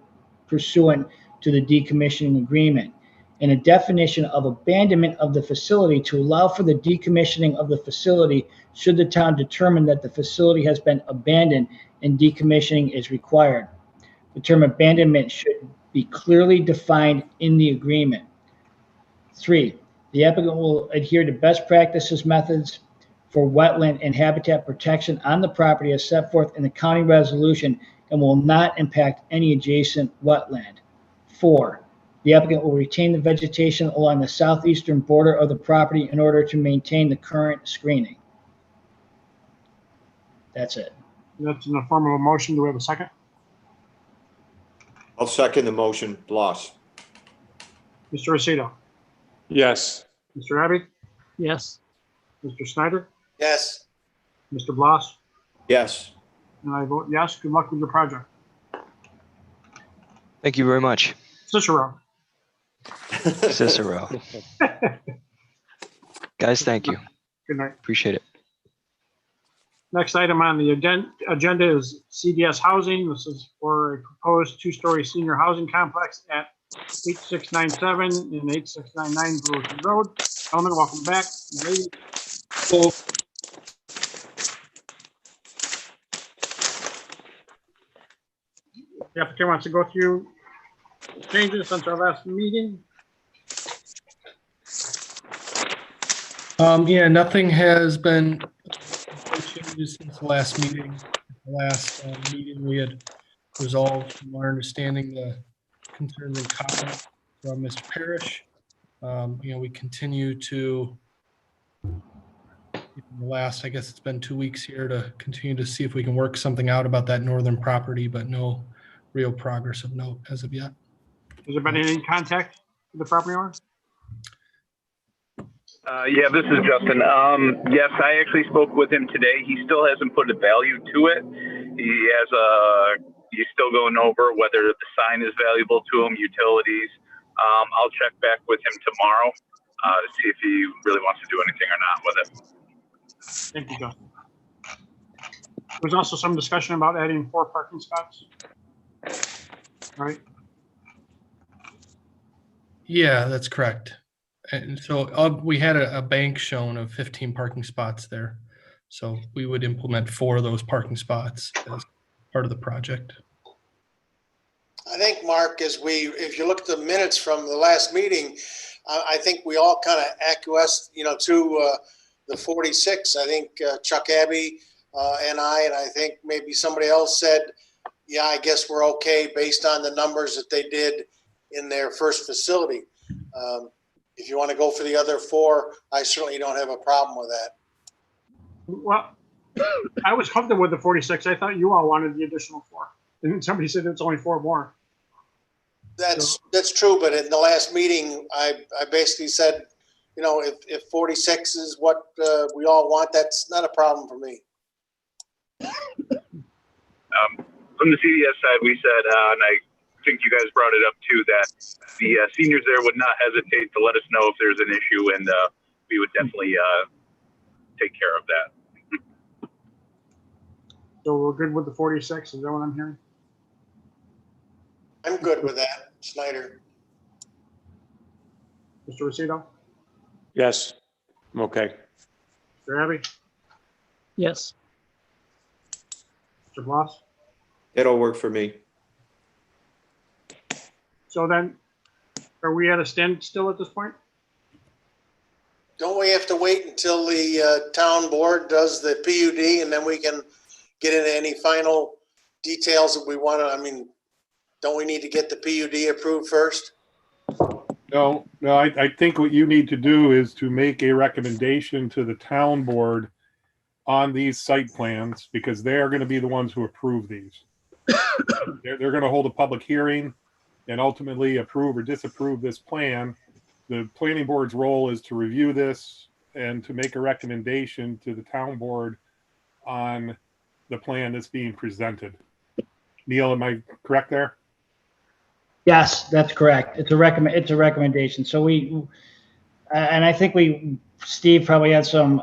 pursuant to the decommissioning agreement, and a definition of abandonment of the facility to allow for the decommissioning of the facility should the town determine that the facility has been abandoned and decommissioning is required. The term abandonment should be clearly defined in the agreement. 3, the applicant will adhere to best practices methods for wetland and habitat protection on the property as set forth in the county resolution and will not impact any adjacent wetland. 4, the applicant will retain the vegetation along the southeastern border of the property in order to maintain the current screening. That's it. That's in the form of a motion. Do we have a second? I'll second the motion. Bloss. Mr. Rosito. Yes. Mr. Abbey. Yes. Mr. Snyder. Yes. Mr. Bloss. Yes. And I vote yes. Good luck with your project. Thank you very much. Cicero. Cicero. Guys, thank you. Good night. Appreciate it. Next item on the agenda is CDS Housing. This is for a proposed 2-story senior housing complex at 8697 and 8699 Brewerton Road. Gentlemen, welcome back. Ladies. The applicant wants to go through changes since our last meeting. Yeah, nothing has been changes since the last meeting. The last meeting we had resolved, from our understanding, the concerns and comments from Mr. Parrish. We continue to, the last, I guess it's been 2 weeks here, to continue to see if we can work something out about that northern property, but no real progress of note as of yet. Has there been any contact with the property owner? Yeah, this is Justin. Yes, I actually spoke with him today. He still hasn't put a value to it. He's still going over whether the sign is valuable to him, utilities. I'll check back with him tomorrow to see if he really wants to do anything or not with it. Thank you, Justin. There's also some discussion about adding 4 parking spots. All right. Yeah, that's correct. And so we had a bank shown of 15 parking spots there. So we would implement 4 of those parking spots as part of the project. I think, Mark, if you look at the minutes from the last meeting, I think we all kind of acquiesced, to the 46. I think Chuck Abbey and I think maybe somebody else said, yeah, I guess we're okay based on the numbers that they did in their first facility. If you want to go for the other 4, I certainly don't have a problem with that. Well, I was comfortable with the 46. I thought you all wanted the additional 4. And somebody said it's only 4 more. That's true, but in the last meeting, I basically said, if 46 is what we all want, that's not a problem for me. From the CDS side, we said, and I think you guys brought it up too, that the seniors there would not hesitate to let us know if there's an issue, and we would definitely take care of that. So we're good with the 46. Is that what I'm hearing? I'm good with that, Snyder. Mr. Rosito? Yes, I'm okay. Mr. Abbey? Yes. Mr. Bloss? It'll work for me. So then, are we at a standstill at this point? Don't we have to wait until the town board does the PUD and then we can get into any final details that we want to, don't we need to get the PUD approved first? No, I think what you need to do is to make a recommendation to the town board on these site plans, because they are going to be the ones who approve these. They're going to hold a public hearing and ultimately approve or disapprove this plan. The planning board's role is to review this and to make a recommendation to the town board on the plan that's being presented. Neil, am I correct there? Yes, that's correct. It's a recommendation. So and I think Steve probably had some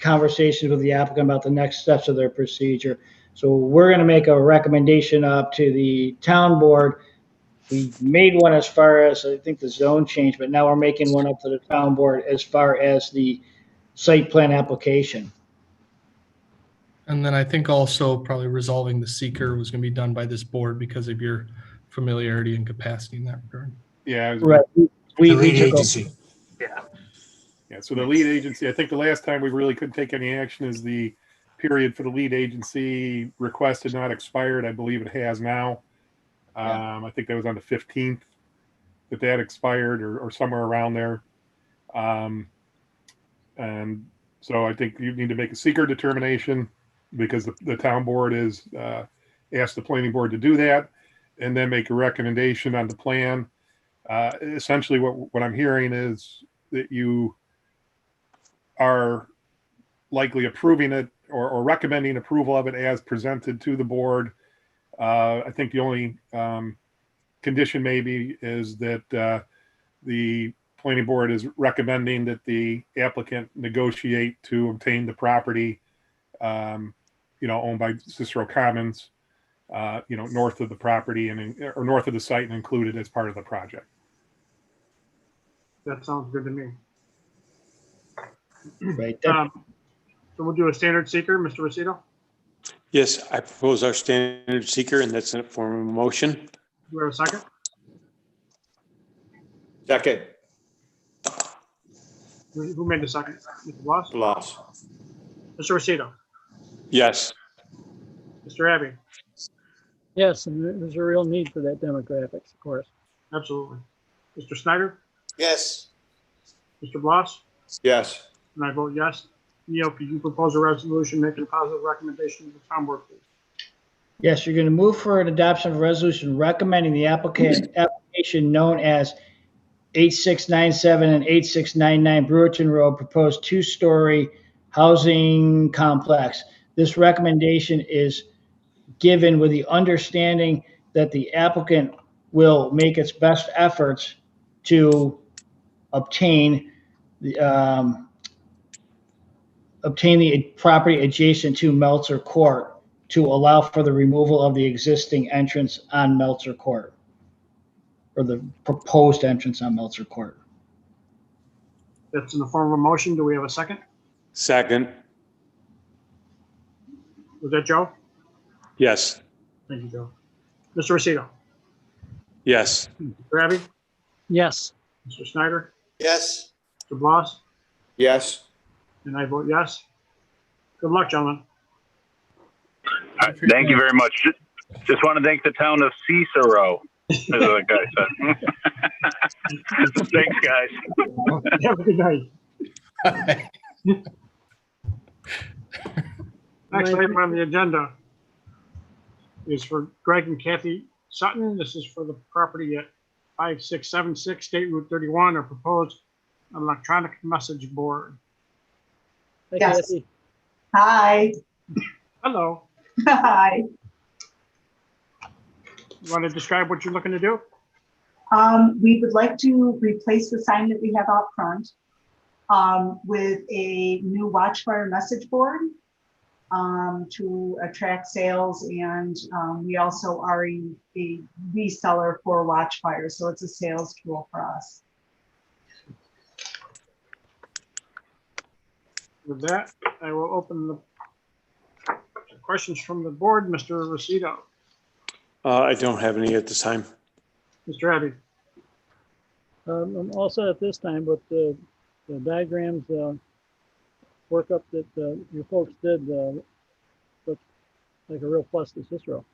conversations with the applicant about the next steps of their procedure. So we're going to make a recommendation up to the town board. We made one as far as, I think, the zone change, but now we're making one up to the town board as far as the site plan application. And then I think also probably resolving the seeker was going to be done by this board because of your familiarity and capacity in that regard. Yeah. Right. The lead agency. Yeah. So the lead agency, I think the last time we really couldn't take any action is the period for the lead agency request had not expired. I believe it has now. I think that was on the 15th that expired or somewhere around there. And so I think you need to make a seeker determination because the town board is asked the planning board to do that, and then make a recommendation on the plan. Essentially what I'm hearing is that you are likely approving it or recommending approval of it as presented to the board. I think the only condition maybe is that the planning board is recommending that the applicant negotiate to obtain the property, owned by Cicero Commons, north of the property or north of the site and included as part of the project. That sounds good to me. Right. So we'll do a standard seeker, Mr. Rosito. Yes, I propose our standard seeker, and that's in a form of a motion. Do we have a second? Second. Who made the second? Mr. Bloss? Bloss. Mr. Rosito? Yes. Mr. Abbey? Yes, and there's a real need for that demographics, of course. Absolutely. Mr. Snyder? Yes. Mr. Bloss? Yes. And I vote yes. Neil, could you propose a resolution making a positive recommendation to the town board, please? Yes, you're going to move for an adoption of a resolution recommending the application known as 8697 and 8699 Brewerton Road, proposed 2-story housing complex. This recommendation is given with the understanding that the applicant will make its best efforts to obtain the property adjacent to Meltzer Court to allow for the removal of the existing entrance on Meltzer Court, or the proposed entrance on Meltzer Court. That's in the form of a motion. Do we have a second? Second. Was that Joe? Yes. Thank you, Joe. Mr. Rosito? Yes. Mr. Abbey, Yes. Mr. Snyder, Yes, Mr. Bloss, Yes. and I vote yes. Good luck, gentlemen. Thank you very much. Just want to thank the town of Cicero, as the guy said. Thanks, guys. Have a good night. Next item on the agenda is for Greg and Kathy Sutton. This is for the property at 5676 State Route 31, a proposed electronic message board. Hey, Yes. Kathy. Hi. Hello. Hi. You want to describe what you're looking to do? We would like to replace the sign that we have out front with a new watchfire message board to attract sales, and we also are a reseller for watchfire, so it's a sales tool for us. With that, I will open the questions from the board. Mr. Rosito, I don't have any at this time. Mr. Abbey, I'm all set at this time, but the diagrams, workup that you folks did look like a real plus to Cicero.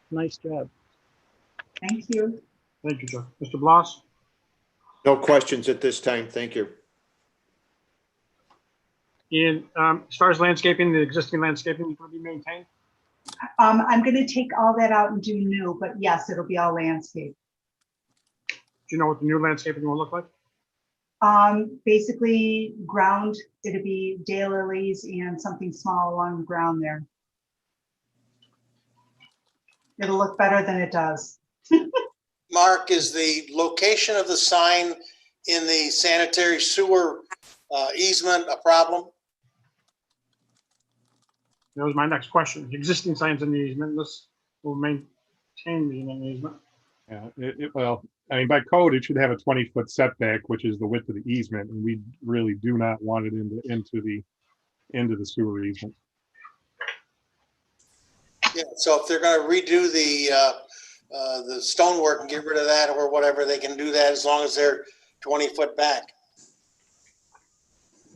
Nice job. Thank you. thank you, sir. Mr. Bloss, No questions at this time. Thank you. and as far as landscaping, the existing landscaping is going to be maintained? I'm going to take all that out and do new, but yes, it'll be all landscape. Do you know what the new landscaping will look like? Basically ground, it'll be daylilies and something small along the ground there. It'll look better than it does. Mark, is the location of the sign in the sanitary sewer easement a problem? That was my next question. The existing signs in the easement, this will maintain being in the easement. Yeah, well, I mean, by code, it should have a 20-foot setback, which is the width of the easement, and we really do not want it into the sewer easement. Yeah, so if they're gonna redo the stonework and get rid of that or whatever, they can do that as long as they're 20 foot back.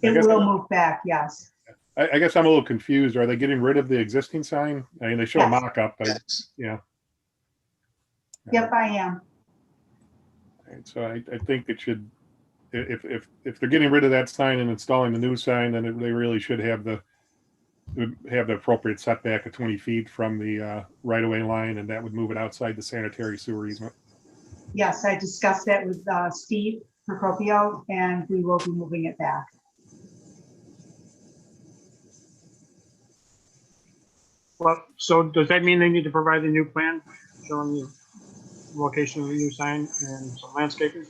It will move back, yes. I guess I'm a little confused. Are they getting rid of the existing sign? I mean, they show a Yes. mock-up, but Yes. yeah. Yep, I am. Right, so I think it should, if they're getting rid of that sign and installing the new sign, then they really should have the appropriate setback of 20 feet from the right-of-way line, and that would move it outside the sanitary sewer easement. Yes, I discussed that with Steve Procopio, and we will be moving it back. Well, so does that mean they need to provide a new plan showing the location of the new sign and some landscaping?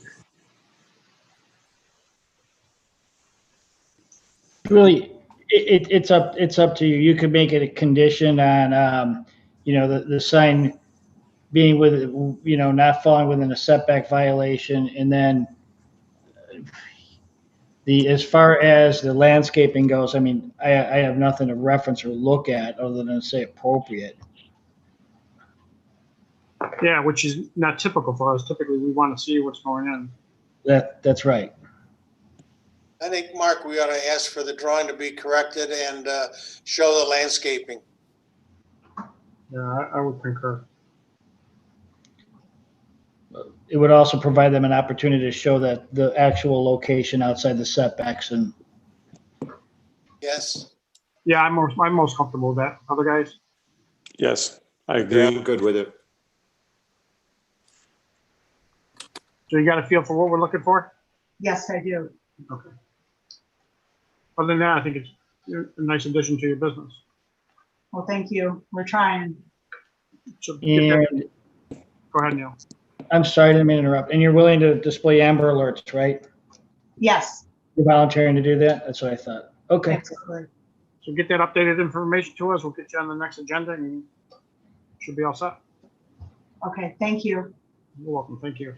Really, it's up to you. You could make it a condition on, the sign being not falling within a setback violation, and then as far as the landscaping goes, I mean, I have nothing to reference or look at other than say appropriate. Yeah, which is not typical for us. Typically, we want to see what's going in. That's right. I think, Mark, we ought to ask for the drawing to be corrected and show the landscaping. Yeah, I would concur. It would also provide them an opportunity to show that the actual location outside the setbacks. And Yes. Yeah, I'm most comfortable with that. Other guys? Yes, I Yeah, agree. I'm good with it. So you got a feel for what we're looking for? Yes, I do. Okay. Other than that, I think it's a nice addition to your business. Well, thank you. We're trying. So get that- And Go ahead, Neil. I'm sorry, I didn't mean to interrupt. And you're willing to display Amber Alerts, right? Yes. You're volunteering to do that? That's what I thought. Okay. Absolutely. So get that updated information to us. We'll get you on the next agenda and should be all set. Okay, thank you. You're welcome. Thank you.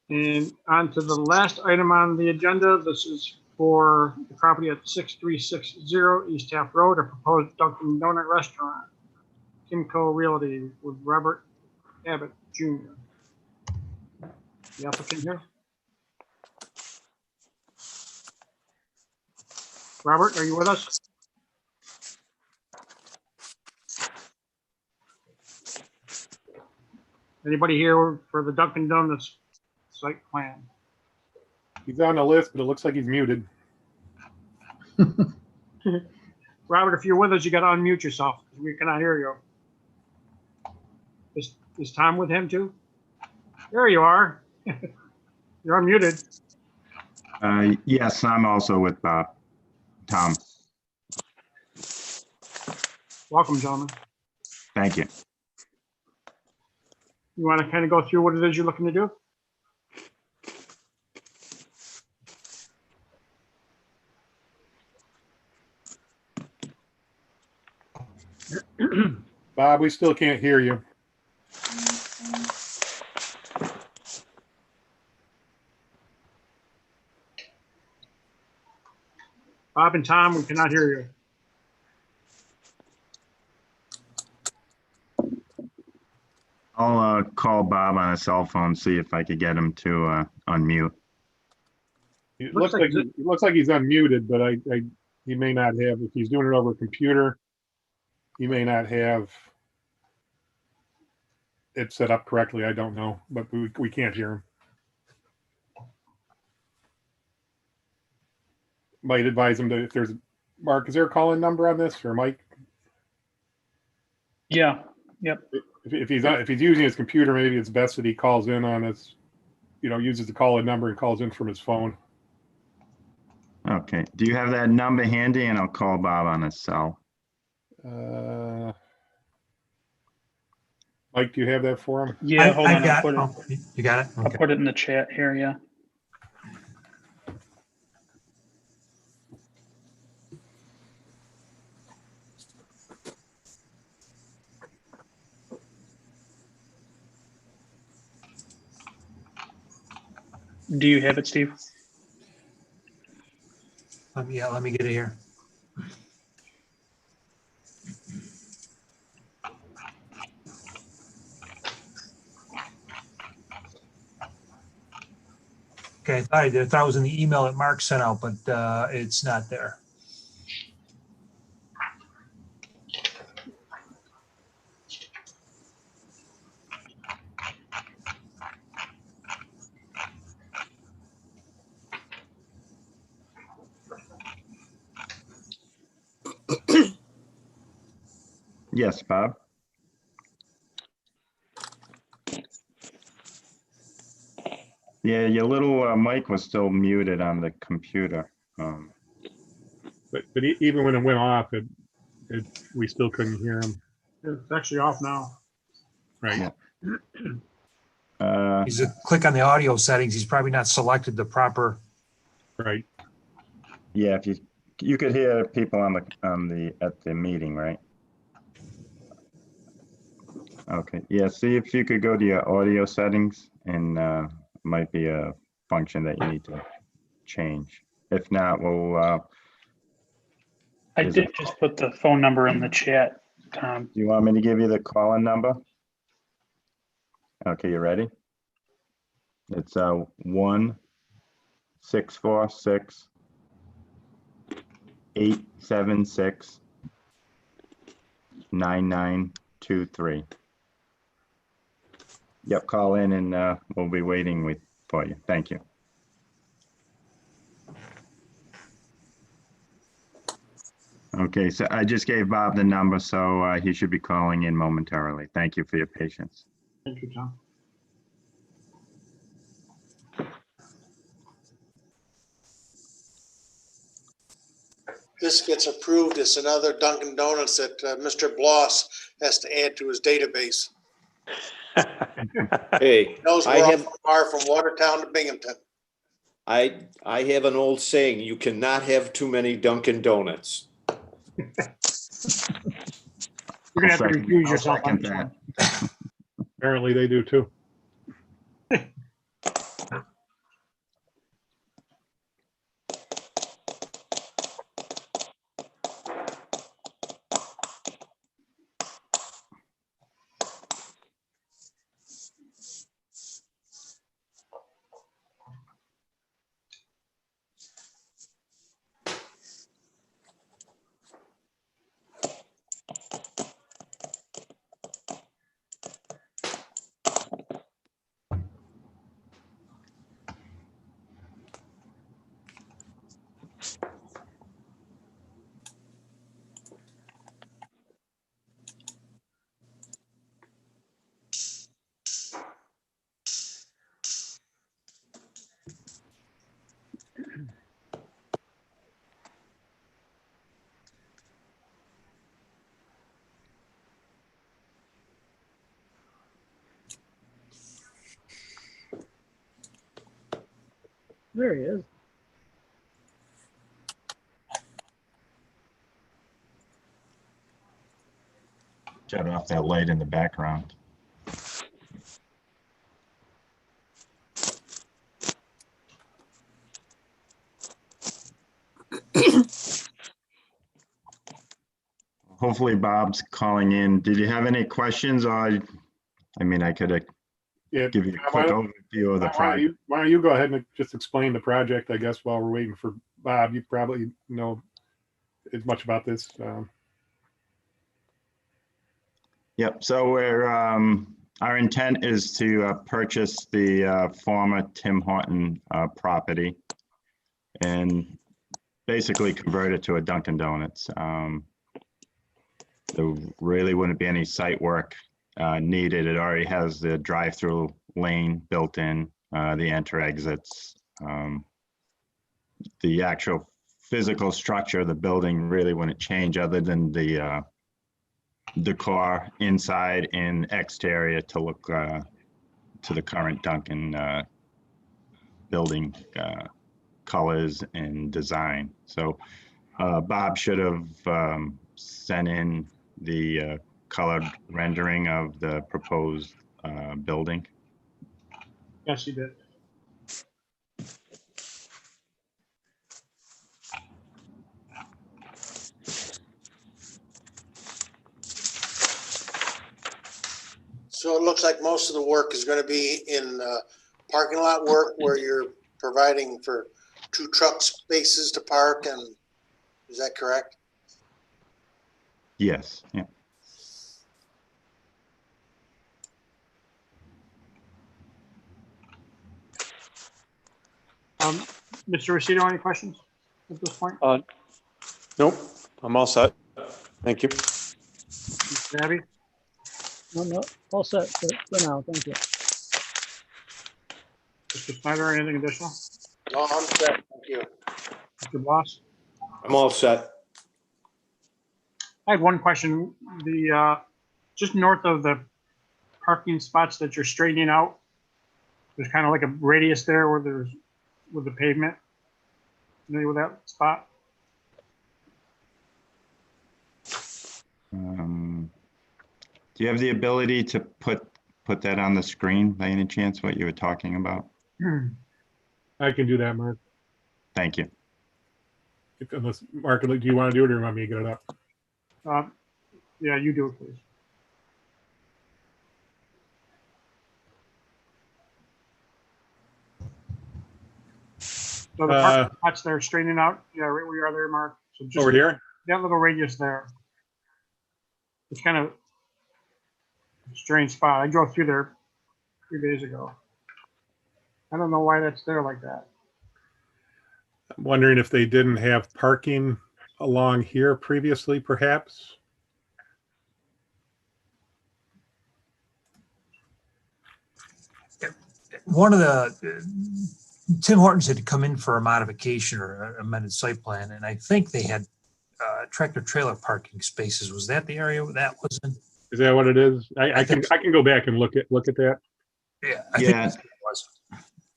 And on to the last item on the agenda. This is for the property at 6360 East Taft Road, a proposed Dunkin' Donut restaurant. Kimco Realty with Robert Abbott Jr. The applicant here. Robert, are you with us? Anybody here for the Dunkin' Donuts site plan? He's on the list, but it looks like he's muted. Robert, if you're with us, you got to unmute yourself. We cannot hear you. Is Tom with him too? There you are. You're unmuted. Yes, I'm also with Bob. Tom, Welcome, gentlemen. thank you. You want to kind of go through what it is you're looking to do? Bob, we still can't hear you. Bob and Tom, we cannot hear you. I'll call Bob on a cell phone, see if I could get him to unmute. It looks like he's unmuted, but he may not have. If he's doing it over a computer, he may not have it set up correctly. I don't know, but we can't hear him. Might advise him to, if there's, Mark, is there a call-in number on this, or Mike? Yeah. Yep. If he's using his computer, maybe it's best that he calls in on his, uses the call-in number and calls in from his phone. Okay, do you have that number handy? And I'll call Bob on his cell. Mike, do you have that for him? Yeah, hold on. You got it? I'll put it in the chat here, yeah. Do you have it, Steve? Yeah, let me get it here. Okay, I thought it was in the email that Mark sent out, but it's not there. Yes, Bob. Yeah, your little mic was still muted on the computer. But even when it went off, we still couldn't hear him. It's actually off now. Right. Yeah. He's click on the audio settings. He's probably not selected the proper. Right. Yeah, if you could hear people at the meeting, right? Okay. Yeah. See if you could go to your audio settings, and might be a function that you need to change. If not, we'll. I did just put the phone number in the chat, Tom. Do you want me to give you the call-in number? Okay, you ready? It's 1-646-876-9923. Yep, call in and we'll be waiting for you. Thank you. Okay, so I just gave Bob the number, so he should be calling in momentarily. Thank you for your patience. Thank you, Tom. This gets approved, it's another Dunkin' Donuts that Mr. Bloss has to add to his database. Hey, Knows I we're have, far from Watertown to Binghamton. I have an old saying, you cannot have too many Dunkin' Donuts. You're gonna have to recuse yourself on this one. Apparently they do too. There he is. Shut off that light in the background. Hopefully Bob's calling in. Did you have any questions? I mean, I could Yeah. give you a quick overview of the project. Why don't you go ahead and just explain the project, I guess, while we're waiting for Bob. You probably know as much about this. Yep. So we're our intent is to purchase the former Tim Horton property and basically convert it to a Dunkin' Donuts. There really wouldn't be any site work needed. It already has the drive-through lane built in, the enter exits. The actual physical structure of the building really wouldn't change other than the decor inside and exterior to look to the current Dunkin' building colors and design. So Bob should have sent in the colored rendering of the proposed building. Yes, he did. So it looks like most of the work is going to be in parking lot work where you're providing for 2 truck spaces to park, and is that correct? Yes. Yeah. Mr. Rosito, any questions at this point? Nope, I'm all set. Thank you. Mr. Abbey? No, all set for now. Thank you. Mr. Snyder, anything additional? No, I'm set. Thank you. Mr. Bloss? I'm all set. I had one question. The just north of the parking spots that you're straightening out, there's kind of like a radius there where there's with the pavement. Familiar with that spot? Do you have the ability to put that on the screen by any chance, what you were talking about? I can do that, Mark. Thank you. Unless, Mark, do you want to do it or you want me to get it up? Yeah, you do it, please. So the parking spots there straightening out, yeah, right where you are there, Mark. So just Over here? that little radius there. It's kind of a strange spot. I drove through there a few days ago. I don't know why that's there like that. I'm wondering if they didn't have parking along here previously, perhaps. One of the, Tim Hortons had come in for a modification or amended site plan, and I think they had tractor trailer parking spaces. Was that the area that was in? Is that what it is? I can go back and look at that. Yeah. I think it was.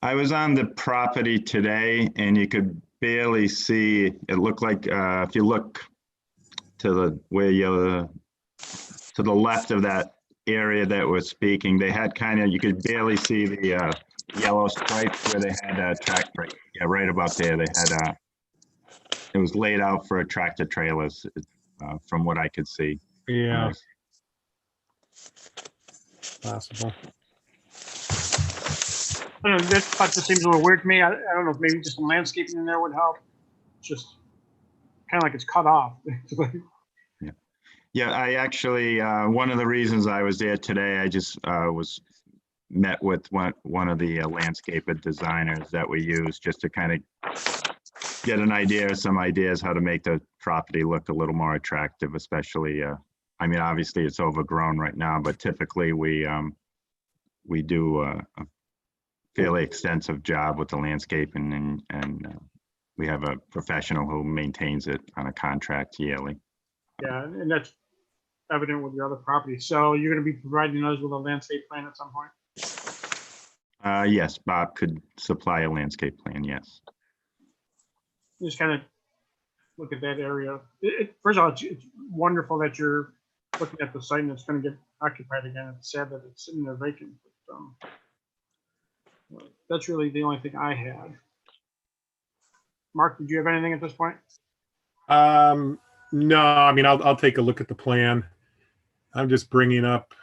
I was on the property today and you could barely see, it looked like if you look to the to the left of that area that was speaking, they had kind of, you could barely see the yellow stripes where they had a tractor. Yeah, right about there. They had it was laid out for tractor trailers from what I could see. Yeah. Possible. I don't know, this spot just seems a little weird to me. I don't know if maybe just some landscaping in there would help. It's just kind of like it's cut off. Yeah, I actually, one of the reasons I was there today, I just was met with one of the landscaper designers that we use just to kind of get an idea, some ideas how to make the property look a little more attractive, especially, I mean, obviously it's overgrown right now, but typically we do a fairly extensive job with the landscaping and we have a professional who maintains it on a contract yearly. Yeah, and that's evident with your other properties. So you're going to be providing us with a landscape plan at some point? Yes, Bob could supply a landscape plan, yes. Just kind of look at that area. First of all, it's wonderful that you're looking at the site and it's going to get occupied again. It's sad that it's sitting there vacant. But, that's really the only thing I had. Mark, did you have anything at this point? No, I mean, I'll take a look at the plan. I'm just bringing up.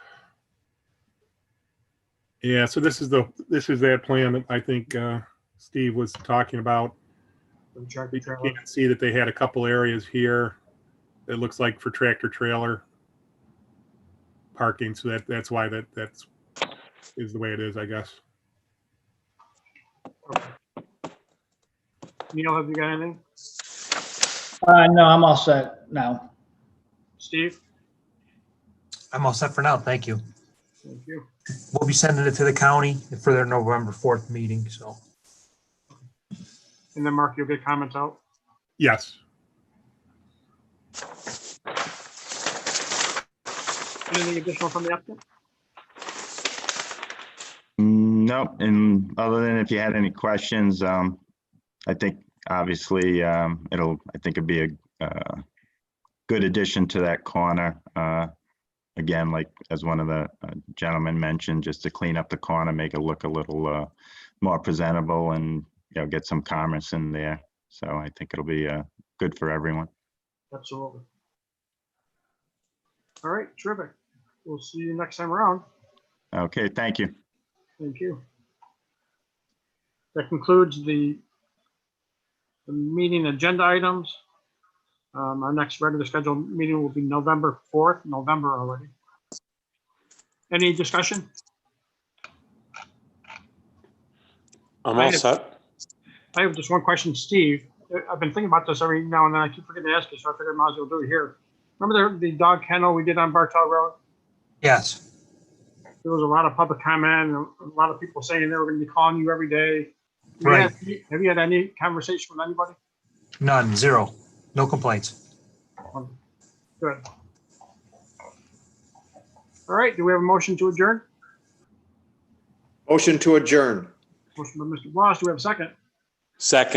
Yeah, so this is that plan that I think Steve was talking about. You can see that they had a couple areas here. It looks like for tractor trailer parking, so that's why that's is the way it is, I guess. Okay. Neil, have you got anything? No, I'm all set now. Steve? I'm all set for now. Thank you. Thank you. We'll be sending it to the county for their November 4th meeting, so. And then Mark, you'll get comments out? Yes. Anything additional from the applicant? No, and other than if you had any questions, I think obviously I think it'd be a good addition to that corner. Again, like as one of the gentlemen mentioned, just to clean up the corner, make it look a little more presentable, and get some commerce in there. So I think it'll be good for everyone. Absolutely. All right, terrific. We'll see you next time around. Okay, thank you. Thank you. That concludes the meeting agenda items. Our next regular scheduled meeting will be November 4th, November already. Any discussion? I'm all set. I have just one question, Steve. I've been thinking about this every now and then. I keep forgetting to ask you, so I figured I might as well do it here. Remember the dog kennel we did on Bartow Road? Yes. There was a lot of public comment and a lot of people saying they were going to be calling you every day. Right. Have you had any conversation with anybody? None, zero, no complaints. Good. All right, do we have a motion to adjourn? Motion to adjourn. Motion by Mr. Bloss, do we have a second? Second.